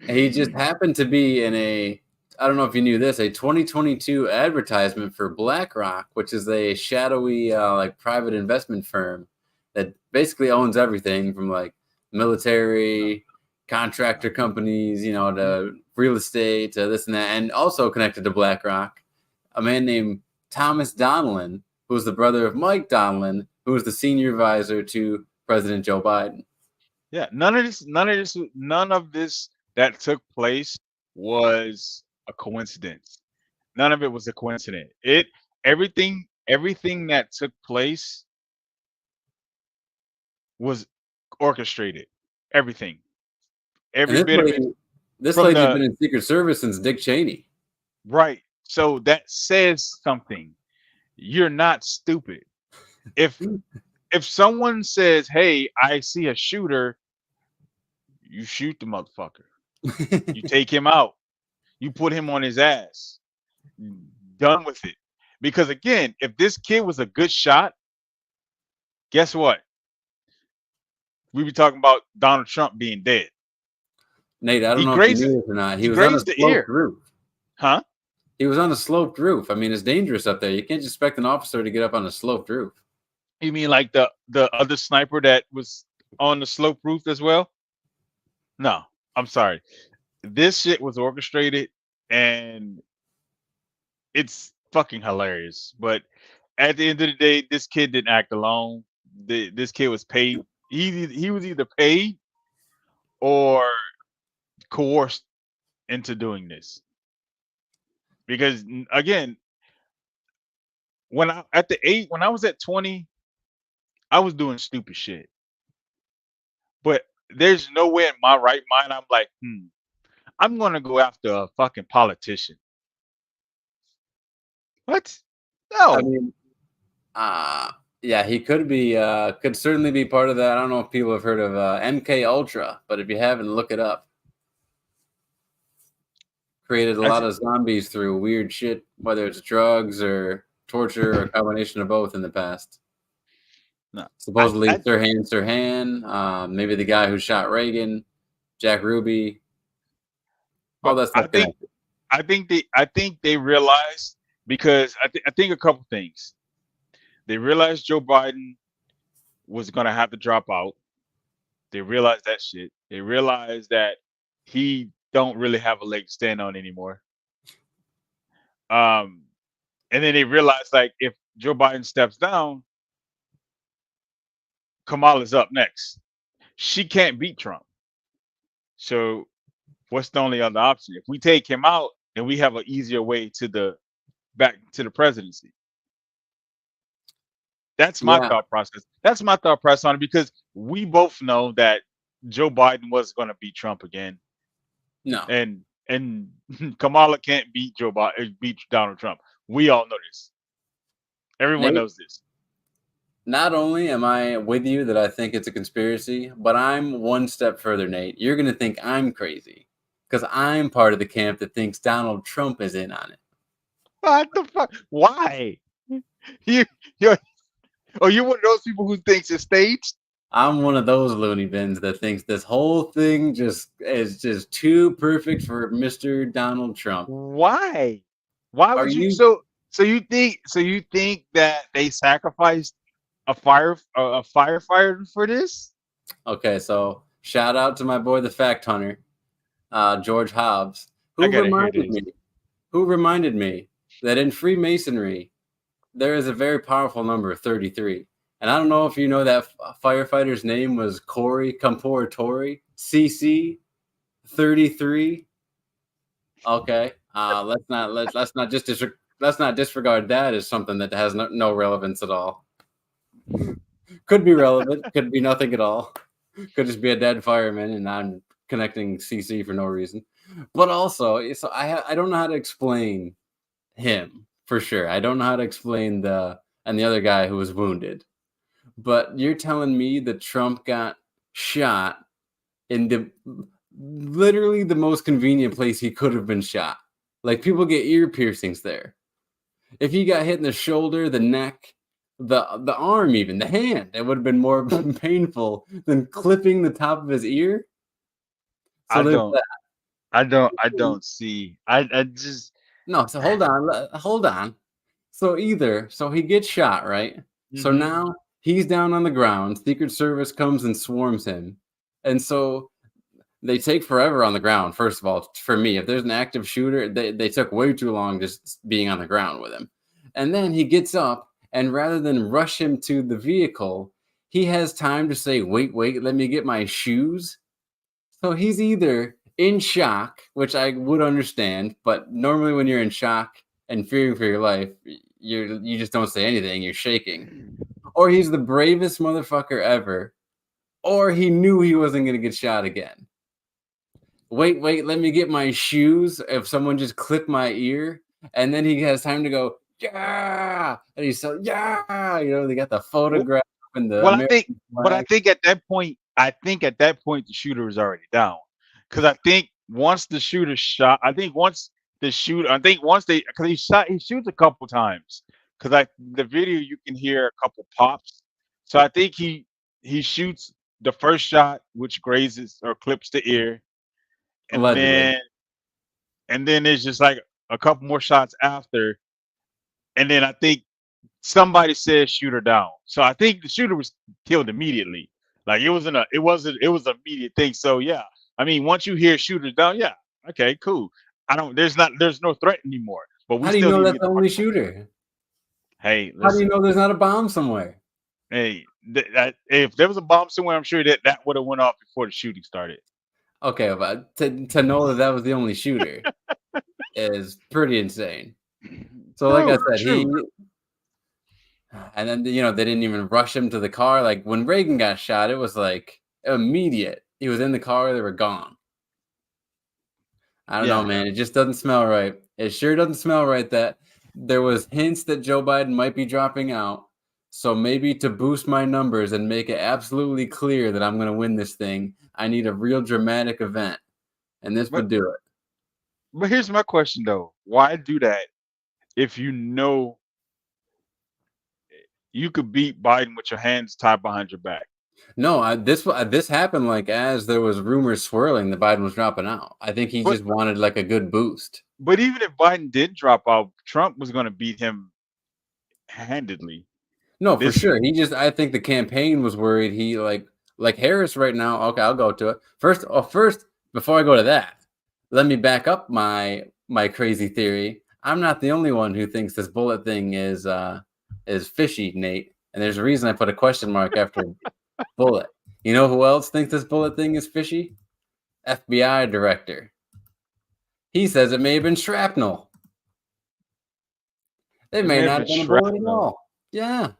he just happened to be in a. I don't know if you knew this, a 2022 advertisement for BlackRock, which is a shadowy like private investment firm that basically owns everything from like military, contractor companies, to real estate, to this and that, and also connected to BlackRock, a man named Thomas Donilon, who was the brother of Mike Donilon, who was the senior advisor to President Joe Biden. Yeah, none of this that took place was a coincidence. None of it was a coincidence. Everything that took place was orchestrated. Everything. And Every bit of it this from lady's the been in Secret Service since Dick Cheney. right. So that says something. You're not stupid. If someone says, "Hey, I see a shooter," you shoot the motherfucker. You take him out. You put him on his ass. Done with it. Because again, if this kid was a good shot, guess what? We be talking about Donald Trump being dead. Nate, I don't He know if you grazed knew this or not. he He was on a grazed the sloped ear. roof. Huh? He was on a sloped roof. I mean, it's dangerous up there. You can't just expect an officer to get up on a sloped roof. You mean like the other sniper that was on the slope roof as well? No, I'm sorry. This shit was orchestrated and it's fucking hilarious. But at the end of the day, this kid didn't act alone. This kid was paid. He was either paid or coerced into doing this. Because again, when I was at 20, I was doing stupid shit. But there's no way in my right mind I'm like, I'm gonna go after a fucking politician. What? I No. mean, yeah, he could certainly be part of that. I don't know if people have heard of MK Ultra, but if you haven't, look it up. Created a I lot ju- of zombies through weird shit, whether it's drugs or torture or a combination of both in the past. no. Supposedly, I Sirhan, maybe the guy who shot Reagan, Jack Ruby, all but that stuff connected. I think they realized because I think a couple things. They realized Joe Biden was gonna have to drop out. They realized that shit. They realized that he don't really have a leg to stand on anymore. Um, and then they realized like if Joe Biden steps down, Kamala's up next. She can't beat Trump. So what's the only other option? If we take him out, then we have an easier way to the back to the presidency. That's my Yeah. thought process. That's my thought process on it because we both know that Joe Biden was going to beat Trump again, No. and Kamala can't beat beat Donald Trump. We all know this. Everyone Nate? knows this. Not only am I with you that I think it's a conspiracy, but I'm one step further, Nate. You're going to think I'm crazy because I'm part of the camp that thinks Donald Trump is in on it. What the fuck? Why? You're you're one of those people who thinks it's staged? I'm one of those loony bins that thinks this whole thing is just too perfect for Mr. Donald Trump. Why? Why Are would you? you- So you think that they sacrificed a firefighter for this? Okay, so shout out to my boy, the fact hunter, George Hobbs, I gotta hear this. who reminded me that in Freemasonry there is a very powerful number, 33. And I don't know if you know that firefighter's name was Corey Comparatori, CC 33. Okay, let's not disregard that as something that has no relevance at all. Could be relevant, could be nothing at all. Could just be a dead fireman, and I'm connecting CC for no reason. But also, so I don't know how to explain him for sure. I don't know how to explain the other guy who was wounded. But you're telling me that Trump got shot in literally the most convenient place he could have been shot. Like, people get ear piercings there. If he got hit in the shoulder, the neck, the arm, even the hand, it would have been more painful than clipping the top of his ear. So I don't see. I just no. So hold on. So he gets shot, right? So Mhm. now he's down on the ground. Secret Service comes and swarms him, and so they take forever on the ground. First of all, for me, if there's an active shooter, they took way too long just being on the ground with him. And then he gets up, and rather than rush him to the vehicle, he has time to say, wait, let me get my shoes. So he's either in shock, which I would understand, but normally when you're in shock and fearing for your life, you just don't say anything, you're shaking. Or he's the bravest motherfucker ever, or he knew he wasn't going to get shot again. Wait, let me get my shoes. If someone just clipped my ear, and then he has time to go, yeah, and he's so, yeah, they got the photograph and the. Well, American but I flag. think at that point, the shooter was already down. Because I think once the shooter shot, because he shoots a couple times. Because the video you can hear a couple pops. So I think he shoots the first shot, which grazes or clips the ear, and Allegedly. then it's just like a couple more shots after, and then I think somebody said shoot her down. So I think the shooter was killed immediately. Like it was an immediate thing. So yeah, I mean, once you hear shooters down, yeah, okay, cool. There's no threat anymore. But we How do you still know need to that's get the the only fuck. shooter? Hey, How do you listen. know there's not a bomb somewhere? Hey, if there was a bomb somewhere, I'm sure that would have went off before the shooting started. Okay, but to know that was the only shooter is pretty insane. So, like I said, and then they didn't even rush him to the car. Like when Reagan got shot, it was like immediate. He was in the car; they were gone. I don't know, man. It just doesn't smell right. It sure doesn't smell right that there was hints that Joe Biden might be dropping out. So maybe to boost my numbers and make it absolutely clear that I'm going to win this thing, I need a real dramatic event, and this would do it. But here's my question though: why do that if you know you could beat Biden with your hands tied behind your back? No, this happened like as there was rumors swirling that Biden was dropping out. I think he But- just wanted like a good boost. But even if Biden did drop out, Trump was going to beat him handedly. No, for This sure. I think the campaign was worried. He like Harris right now. Okay, I'll go to it first. First, before I go to that, let me back up my crazy theory. I'm not the only one who thinks this bullet thing is fishy, Nate. And there's a reason I put a question mark after bullet. You know who else thinks this bullet thing is fishy? FBI director. He says it may have been shrapnel. It may not have been a bullet at all. Yeah.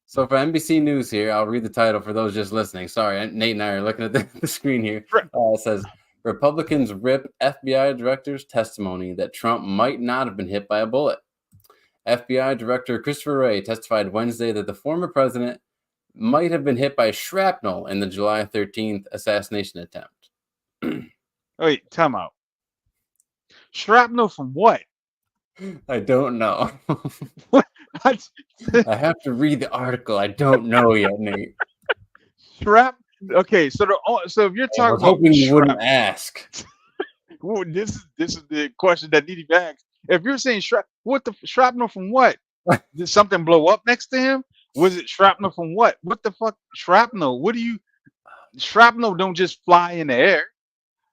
So for NBC News here, I'll read the title for those just listening. Sorry, Nate and I are looking at the screen here. It says, Republicans rip FBI director's testimony that Trump might not have been hit by a bullet. FBI Director Christopher Wray testified Wednesday that the former president might have been hit by shrapnel in the July 13th assassination attempt. Wait, time out. Shrapnel from what? I don't know. What? I have to read the article. I don't know yet, Nate. Okay, so if you're I talking was about hoping you wouldn't ask. well, this is the question that needs to be asked. If you're saying what the shrapnel from what? Did something blow up next to him? Was it shrapnel from what? What the fuck shrapnel? Shrapnel don't just fly in the air.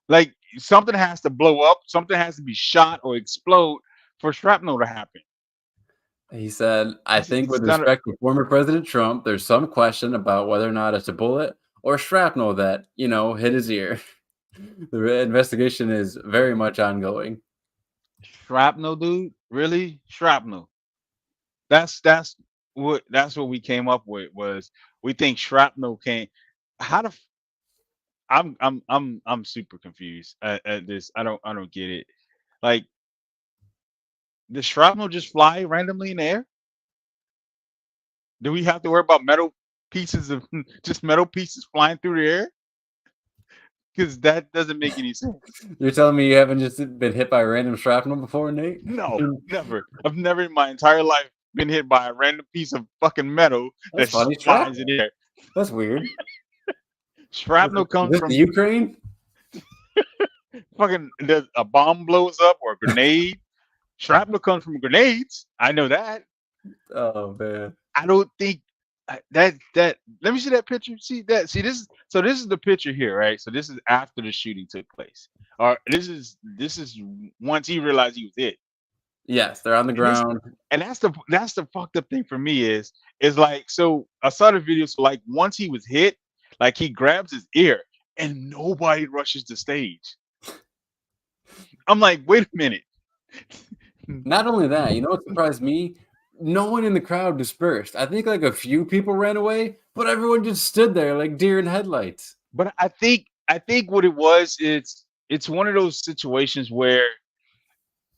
Like something has to blow up, something has to be shot or explode for shrapnel to happen. He said, I think with It's not respect to former President Trump, there's some question about whether or not it's a bullet or shrapnel that, hit his ear. The investigation is very much ongoing. Shrapnel, dude? Really? Shrapnel. That's what we came up with was we think shrapnel came. How the I'm super confused at this. I don't get it. Like, does shrapnel just fly randomly in the air? Do we have to worry about metal pieces of just metal pieces flying through the air? Because that doesn't make any sense. You're telling me you haven't just been hit by random shrapnel before, Nate? No, never. I've never in my entire life been hit by a random piece of fucking metal that That's funny. flies in the air. That's weird. Shrapnel Is comes this from the Ukraine? fucking a bomb blows up or a grenade. Shrapnel comes from grenades. I know that. Oh man. I don't think that let me see that picture. See this is the picture here, right? So this is after the shooting took place. Or this is once he realized he was hit. Yes, they're on the ground. And that's the fucked up thing for me is like, so I saw the video. So like once he was hit, like he grabs his ear and nobody rushes the stage. I'm like, wait a minute. Not only that, you know what surprised me? No one in the crowd dispersed. I think like a few people ran away, but everyone just stood there like deer in headlights. But I think what it was, it's one of those situations where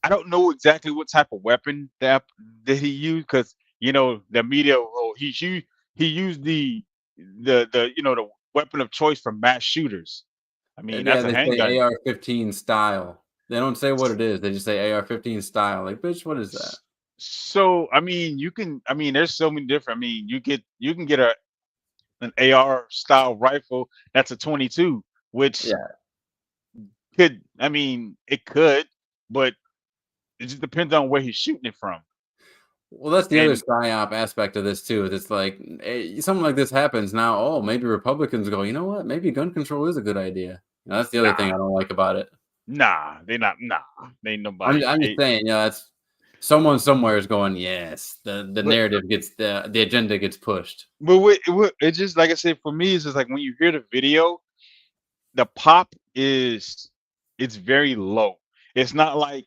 I don't know exactly what type of weapon that he used, because the media, he used the weapon of choice for mass shooters. I mean, Yeah, that's a they handgun. say AR-15 style. They don't say what it is. They just say AR-15 style. Like, bitch, what is that? So I mean, there's so many different. I mean, you can get an AR style rifle that's a 22, which it could, but it just depends on where he's shooting it from. Well, that's the other psyop aspect of this too. It's like something like this happens now. Oh, maybe Republicans go, you know what? Maybe gun control is a good idea. That's the other thing I don't like about it. Nah, they're not. Nah, they ain't nobody. I'm just saying, that's someone somewhere is going. Yes, the narrative gets the agenda gets pushed. But it's just like I said, for me, it's just like when you hear the video, the pop it's very low. It's not like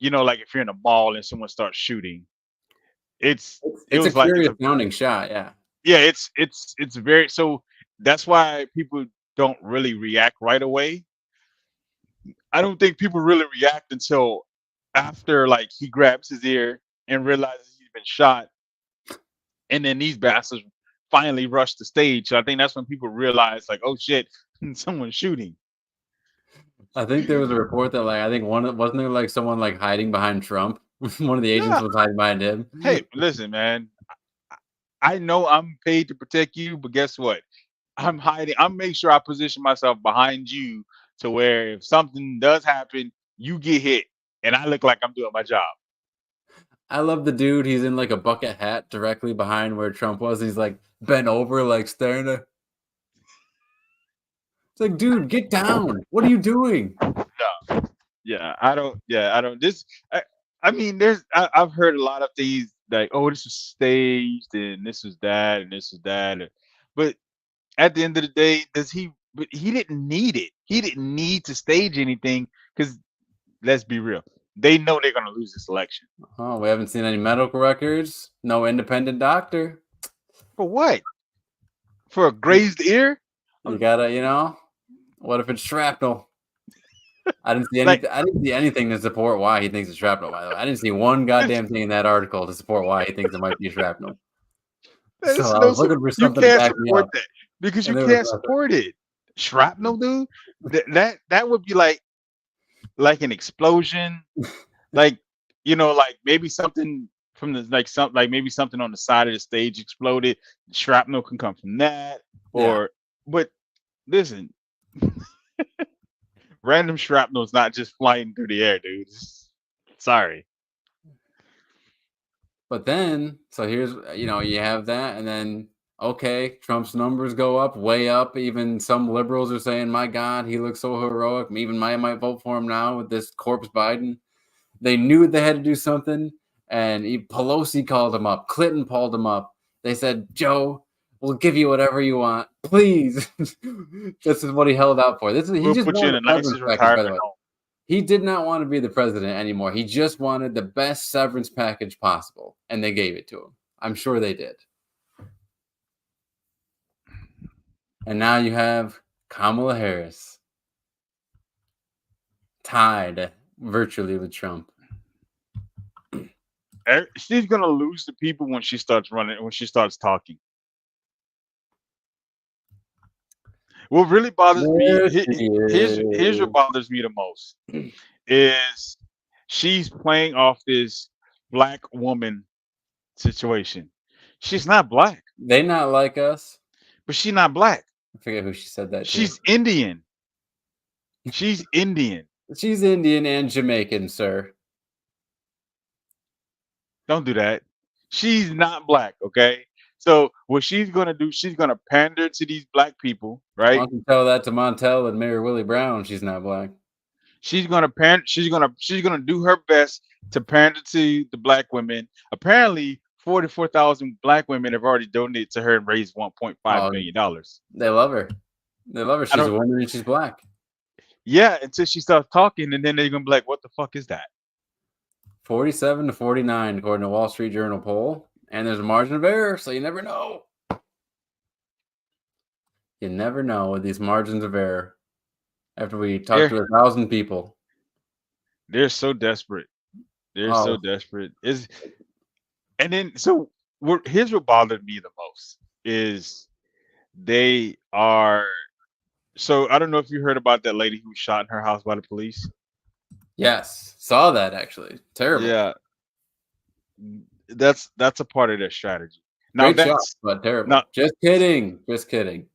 like if you're in a mall and someone starts shooting. It's a curious sounding shot, yeah. Yeah, it's very, so that's why people don't really react right away. I don't think people really react until after like he grabs his ear and realizes he's been shot, and then these bastards finally rush the stage. So I think that's when people realize, like, oh shit, someone's shooting. I think there was a report that like I think wasn't there like someone like hiding behind Trump? One of the agents was hiding behind him. Hey, listen, man. I know I'm paid to protect you, but guess what? I'm hiding. I'm making sure I position myself behind you to where if something does happen, you get hit, and I look like I'm doing my job. I love the dude. He's in like a bucket hat directly behind where Trump was. He's like bent over, like staring at. It's like, dude, get down. What are you doing? Yeah, I don't. Yeah, I don't. I mean, I've heard a lot of things like, oh, this was staged, and this was that, and this was that. But at the end of the day, does he? But he didn't need it. He didn't need to stage anything because let's be real, they know they're gonna lose this election. Oh, we haven't seen any medical records. No independent doctor. For what? For a grazed ear? You gotta, what if it's shrapnel? I didn't see Like- anything. I didn't see anything to support why he thinks it's shrapnel. By the way, I didn't see one goddamn thing in that article to support why he thinks it might be shrapnel. There's So I no was looking for you something to can't back me support up. that because you And there was can't nothing. support it. Shrapnel, dude. That would be like an explosion, like like maybe something from the maybe something on the side of the stage exploded. Shrapnel can come from that, Yeah. but listen, random shrapnel is not just flying through the air, dude. Sorry. But then, so here's, you have that, and then, okay, Trump's numbers go up, way up. Even some liberals are saying, my God, he looks so heroic. Even I might vote for him now with this corpse Biden. They knew they had to do something, and Pelosi called him up. Clinton called him up. They said, Joe, we'll give you whatever you want. Please. This is what he held out for. He We'll just put you in wanted the a nicest severance package, by the retirement way. home. He did not want to be the president anymore. He just wanted the best severance package possible, and they gave it to him. I'm sure they did. And now you have Kamala Harris tied virtually with Trump. She's gonna lose the people when she starts running, when she starts talking. What really bothers There me, she here's what is. bothers me the most, is she's playing off this black woman situation. She's not black, They not like us. but she's not black. I forget who she said that to. She's Indian. She's Indian. She's Indian and Jamaican, sir. Don't do that. She's not black, okay? So what she's gonna do, she's gonna pander to these black people, I right? can tell that to Montel and Mayor Willie Brown. She's not black. She's gonna she's gonna do her best to pander to the black women. Apparently, 44,000 black women have already donated to her and raised $1.5 million. They love her. They love her. She's a woman and she's black. Yeah, until she starts talking, and then they're gonna be like, "What the fuck is that?" 47 to 49, according to Wall Street Journal poll. And there's a margin of error, so you never know. You never know with these margins of error. After we talk to 1,000 people. They're so desperate. They're so desperate. And then here's what bothered me the most is they are. So I don't know if you heard about that lady who was shot in her house by the police. Yes, saw that actually. Terrible. Yeah, that's a part of their strategy. Now Great that's shot, but terrible. now- Just kidding. Just kidding.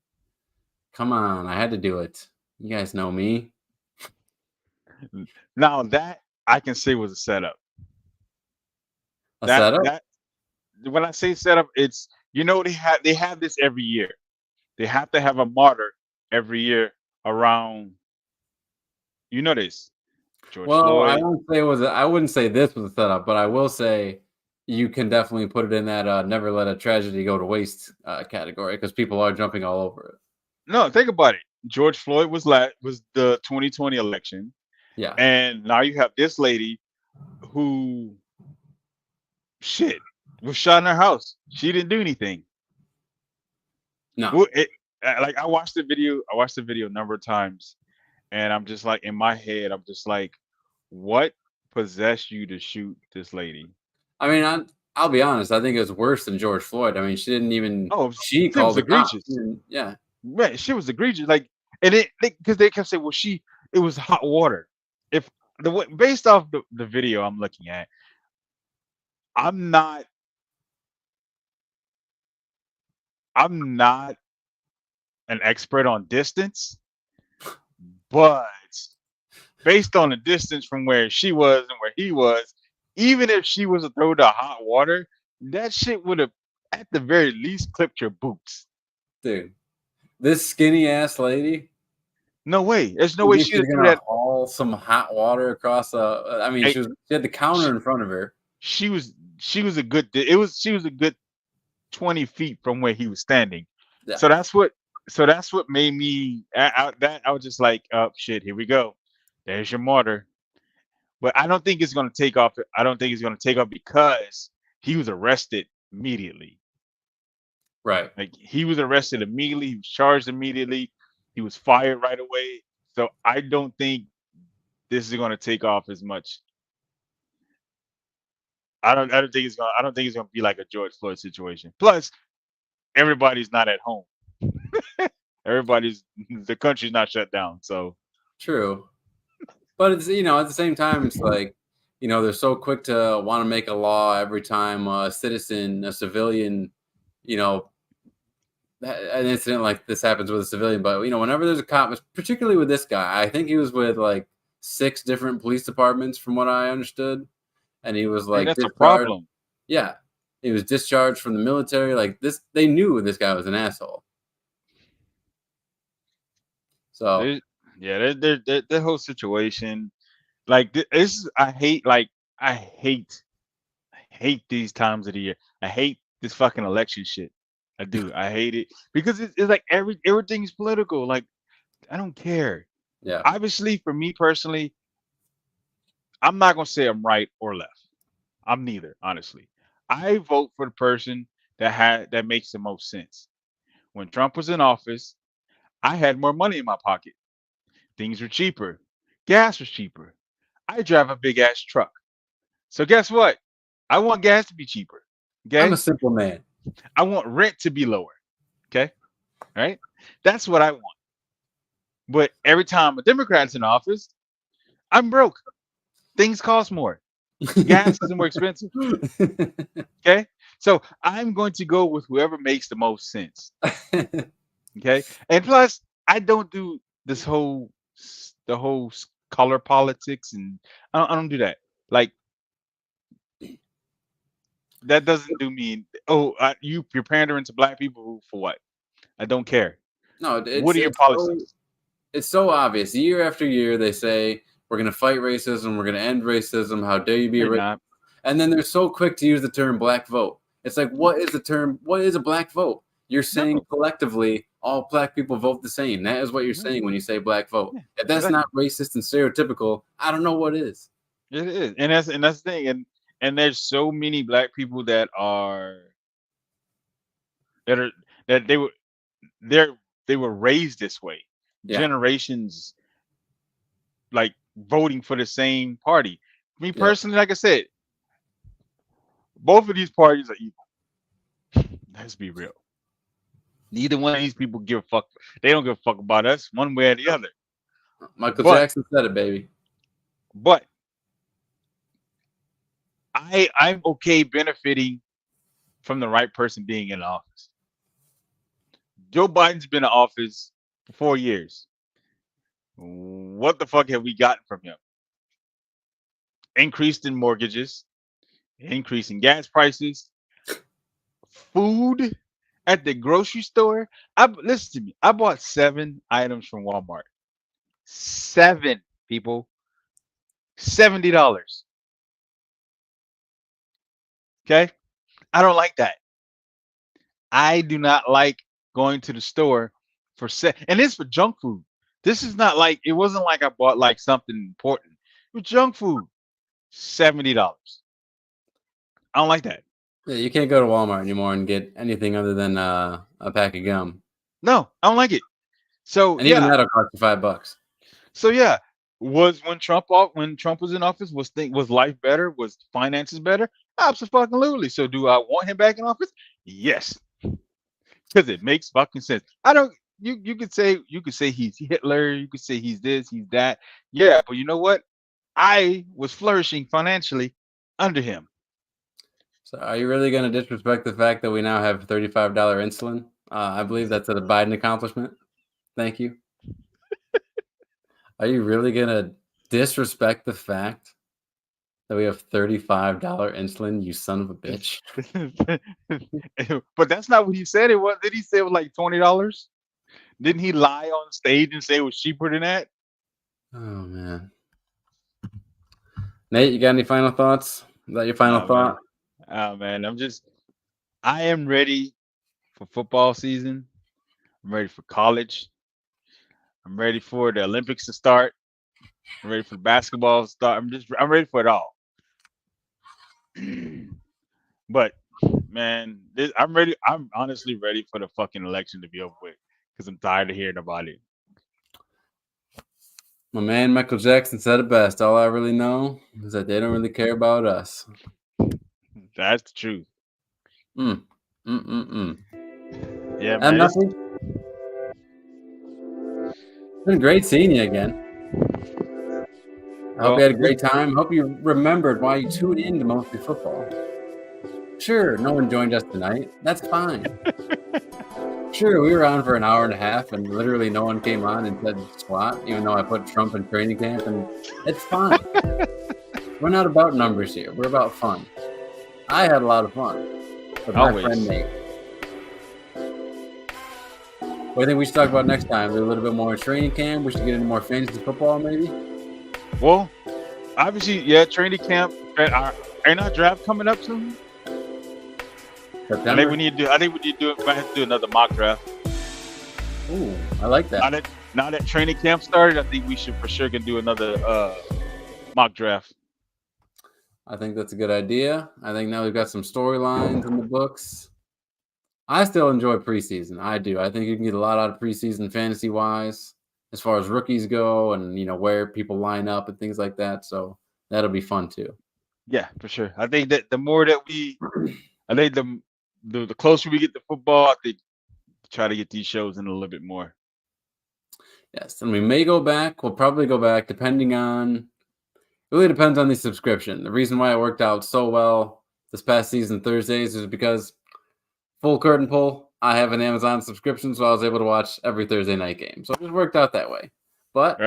Come on, I had to do it. You guys know me. now that I can say was a setup. A setup? When I say setup, it's they have this every year. They have to have a martyr every year around. You know this. George Well, Floyd. I wouldn't say this was a setup, but I will say you can definitely put it in that never let a tragedy go to waste category because people are jumping all over it. No, think about it. George Floyd was the 2020 election. Yeah. And now you have this lady who was shot in her house. She didn't do anything. No. I watched the video a number of times, and I'm just like, in my head, I'm just like, what possessed you to shoot this lady? I mean, I'll be honest. I think it was worse than George Floyd. I mean, she didn't even. Oh, she it called was the cops. egregious. Yeah. Right, she was egregious. Like, and because they kept saying, well, it was hot water. If based off the video I'm looking at, I'm not an expert on distance, but based on the distance from where she was and where he was, even if she was to throw the hot water, that shit would have at the very least clipped your boots. Dude, this skinny ass lady. No way. There's no You way think she'd have she's threw gonna that. haul some hot water across the? I mean, Hey, she had the counter in front of her. she was a good. She was a good 20 feet from where he was standing. Yeah. So that's what made me I was just like, oh shit, here we go. There's your mortar. But I don't think it's gonna take off. I don't think it's gonna take off because he was arrested immediately. Right. Like he was arrested immediately, he was charged immediately, he was fired right away. So I don't think this is gonna take off as much. I don't think it's gonna be like a George Floyd situation. Plus, everybody's not at home. The country's not shut down. So True. But it's, at the same time, it's like, they're so quick to want to make a law every time a civilian, an incident like this happens with a civilian. But, whenever there's a cop, particularly with this guy, I think he was with like 6 different police departments from what I understood. And he was hey, like that's a discharged. problem. Yeah. He was discharged from the military. Like this, they knew this guy was an asshole. So Yeah, the whole situation, like this, I hate these times of the year. I hate this fucking election shit. I do. I hate it because it's like everything's political. Like I don't care. yeah, Obviously, for me personally, I'm not gonna say I'm right or left. I'm neither, honestly. I vote for the person that makes the most sense. When Trump was in office, I had more money in my pocket. Things were cheaper. Gas was cheaper. I drive a big ass truck. So guess what? I want gas to be cheaper. I'm a Okay? simple man. I want rent to be lower. Okay? All right? That's what I want. But every time a Democrat's in office, I'm broke. Things cost more. Gas is more expensive. Okay? So I'm going to go with whoever makes the most sense. Okay? And plus, I don't do the whole color politics, and I don't do that. Like that doesn't do me. Oh, you're pandering to black people for what? I don't care. No, What are your policies? it's so obvious. Year after year, they say we're going to fight racism. We're going to end racism. How dare you be a They're racist? not. And then they're so quick to use the term black vote. It's like, what is the term? What is a black vote? You're saying collectively all black people vote the same. That is what you're saying when you say black vote. Yeah, If that's exactly. not racist and stereotypical, I don't know what is. It is, and that's the thing. And there's so many black people that are that they were raised this way. Yeah. Generations like voting for the same party. Me Yeah. personally, like I said, both of these parties are evil. Let's be real. Neither one of these people give a fuck. They don't give a fuck about us one way or the other. Michael But- Jackson said it, baby. But I'm okay benefiting from the right person being in office. Joe Biden's been in office for 4 years. What the fuck have we gotten from him? Increased in mortgages, increase in gas prices, food at the grocery store. Listen to me. I bought 7 items from Walmart. 7 people. $70. Okay? I don't like that. I do not like going to the store and it's for junk food. This is not like it wasn't like I bought like something important. It was junk food. $70. I don't like that. Yeah, you can't go to Walmart anymore and get anything other than a pack of gum. No, I don't like it. So And even that'll cost you $5. So yeah, was when Trump was in office, was life better? Was finances better? Absolutely. So do I want him back in office? Yes. Because it makes fucking sense. I don't you could say he's Hitler, you could say he's this, he's that. Yeah, but you know what? I was flourishing financially under him. So are you really going to disrespect the fact that we now have $35 insulin? I believe that's a Biden accomplishment. Thank you. Are you really going to disrespect the fact That we have $35 insulin, you son of a bitch. But that's not what he said it was. Did he say it was like $20? Didn't he lie on stage and say it was cheaper than that? Oh, man. Nate, you got any final thoughts? Is that your final Oh, thought? man. Oh, man. I am ready for football season. I'm ready for college. I'm ready for the Olympics to start. I'm ready for basketball to start. I'm ready for it all. But man, I'm ready. I'm honestly ready for the fucking election to be over with because I'm tired of hearing about it. My man Michael Jackson said it best. All I really know is that they don't really care about us. That's the truth. Yeah, Yeah, and man. nothing. It's been great seeing you again. I hope you had a great time. Hope you remembered why you tuned in to Mostly Football. Sure, no one joined us tonight. That's fine. Sure, we were on for an hour and a half, and literally no one came on and said squat, even though I put Trump in training camp, and it's fine. We're not about numbers here. We're about fun. I had a lot of fun with my friend Nate. What do you think we should talk about next time? Do a little bit more training camp? We should get into more fantasy football, maybe? Well, obviously, yeah, training camp. Ain't our draft coming up soon? September? I think we need to do. Might have to do another mock draft. Ooh, I like that. Now that training camp started, I think we should for sure can do another mock draft. I think that's a good idea. I think now we've got some storylines in the books. I still enjoy preseason. I do. I think you can get a lot out of preseason fantasy-wise as far as rookies go and, where people line up and things like that. So that'll be fun too. Yeah, for sure. I think that the more that the closer we get to football, I think try to get these shows in a little bit more. Yes, and we may go back. We'll probably go back depending on – really depends on the subscription. The reason why it worked out so well this past season Thursdays is because full curtain pull, I have an Amazon subscription, so I was able to watch every Thursday night game. So it just worked out that way. But,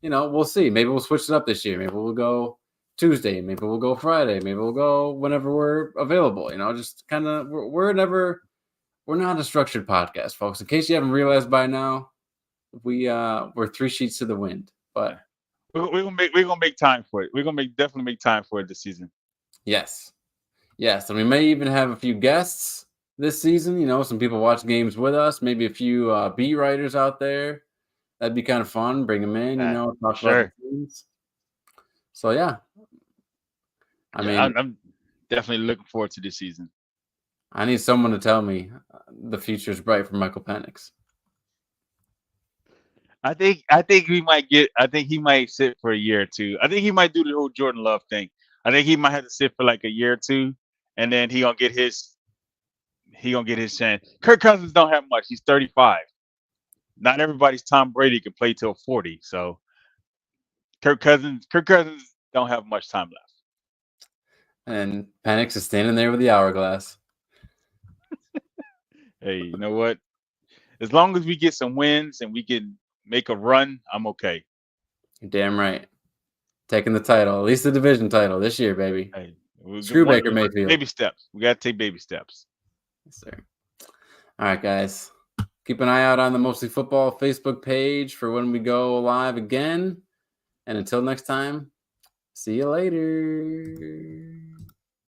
we'll see. Maybe we'll switch it up this year. Maybe we'll go Tuesday. Maybe we'll go Friday. Maybe we'll go whenever we're available. Just kind of we're not a structured podcast, folks. In case you haven't realized by now, we're 3 sheets to the wind. But we're gonna make time for it. We're gonna definitely make time for it this season. Yes, and we may even have a few guests this season. Some people watch games with us. Maybe a few beat writers out there. That'd be kind of fun. Bring them in. Talk about the teams. So yeah. I'm definitely looking forward to this season. I need someone to tell me the future is bright for Michael Penix. I think he might sit for a year or two. I think he might do the whole Jordan Love thing. I think he might have to sit for like a year or two, and then he gonna get his chance. Kirk Cousins don't have much. He's 35. Not everybody's Tom Brady can play till 40. So Kirk Cousins don't have much time left. And Penix is standing there with the hourglass. Hey, you know what? As long as we get some wins and we can make a run, I'm okay. You're damn right. Taking the title, at least the division title this year, baby. Hey, Screw Baker Mayfield. Baby steps. We got to take baby steps. Yes, sir. All right, guys. Keep an eye out on the Mostly Football Facebook page for when we go live again. And until next time, see you later.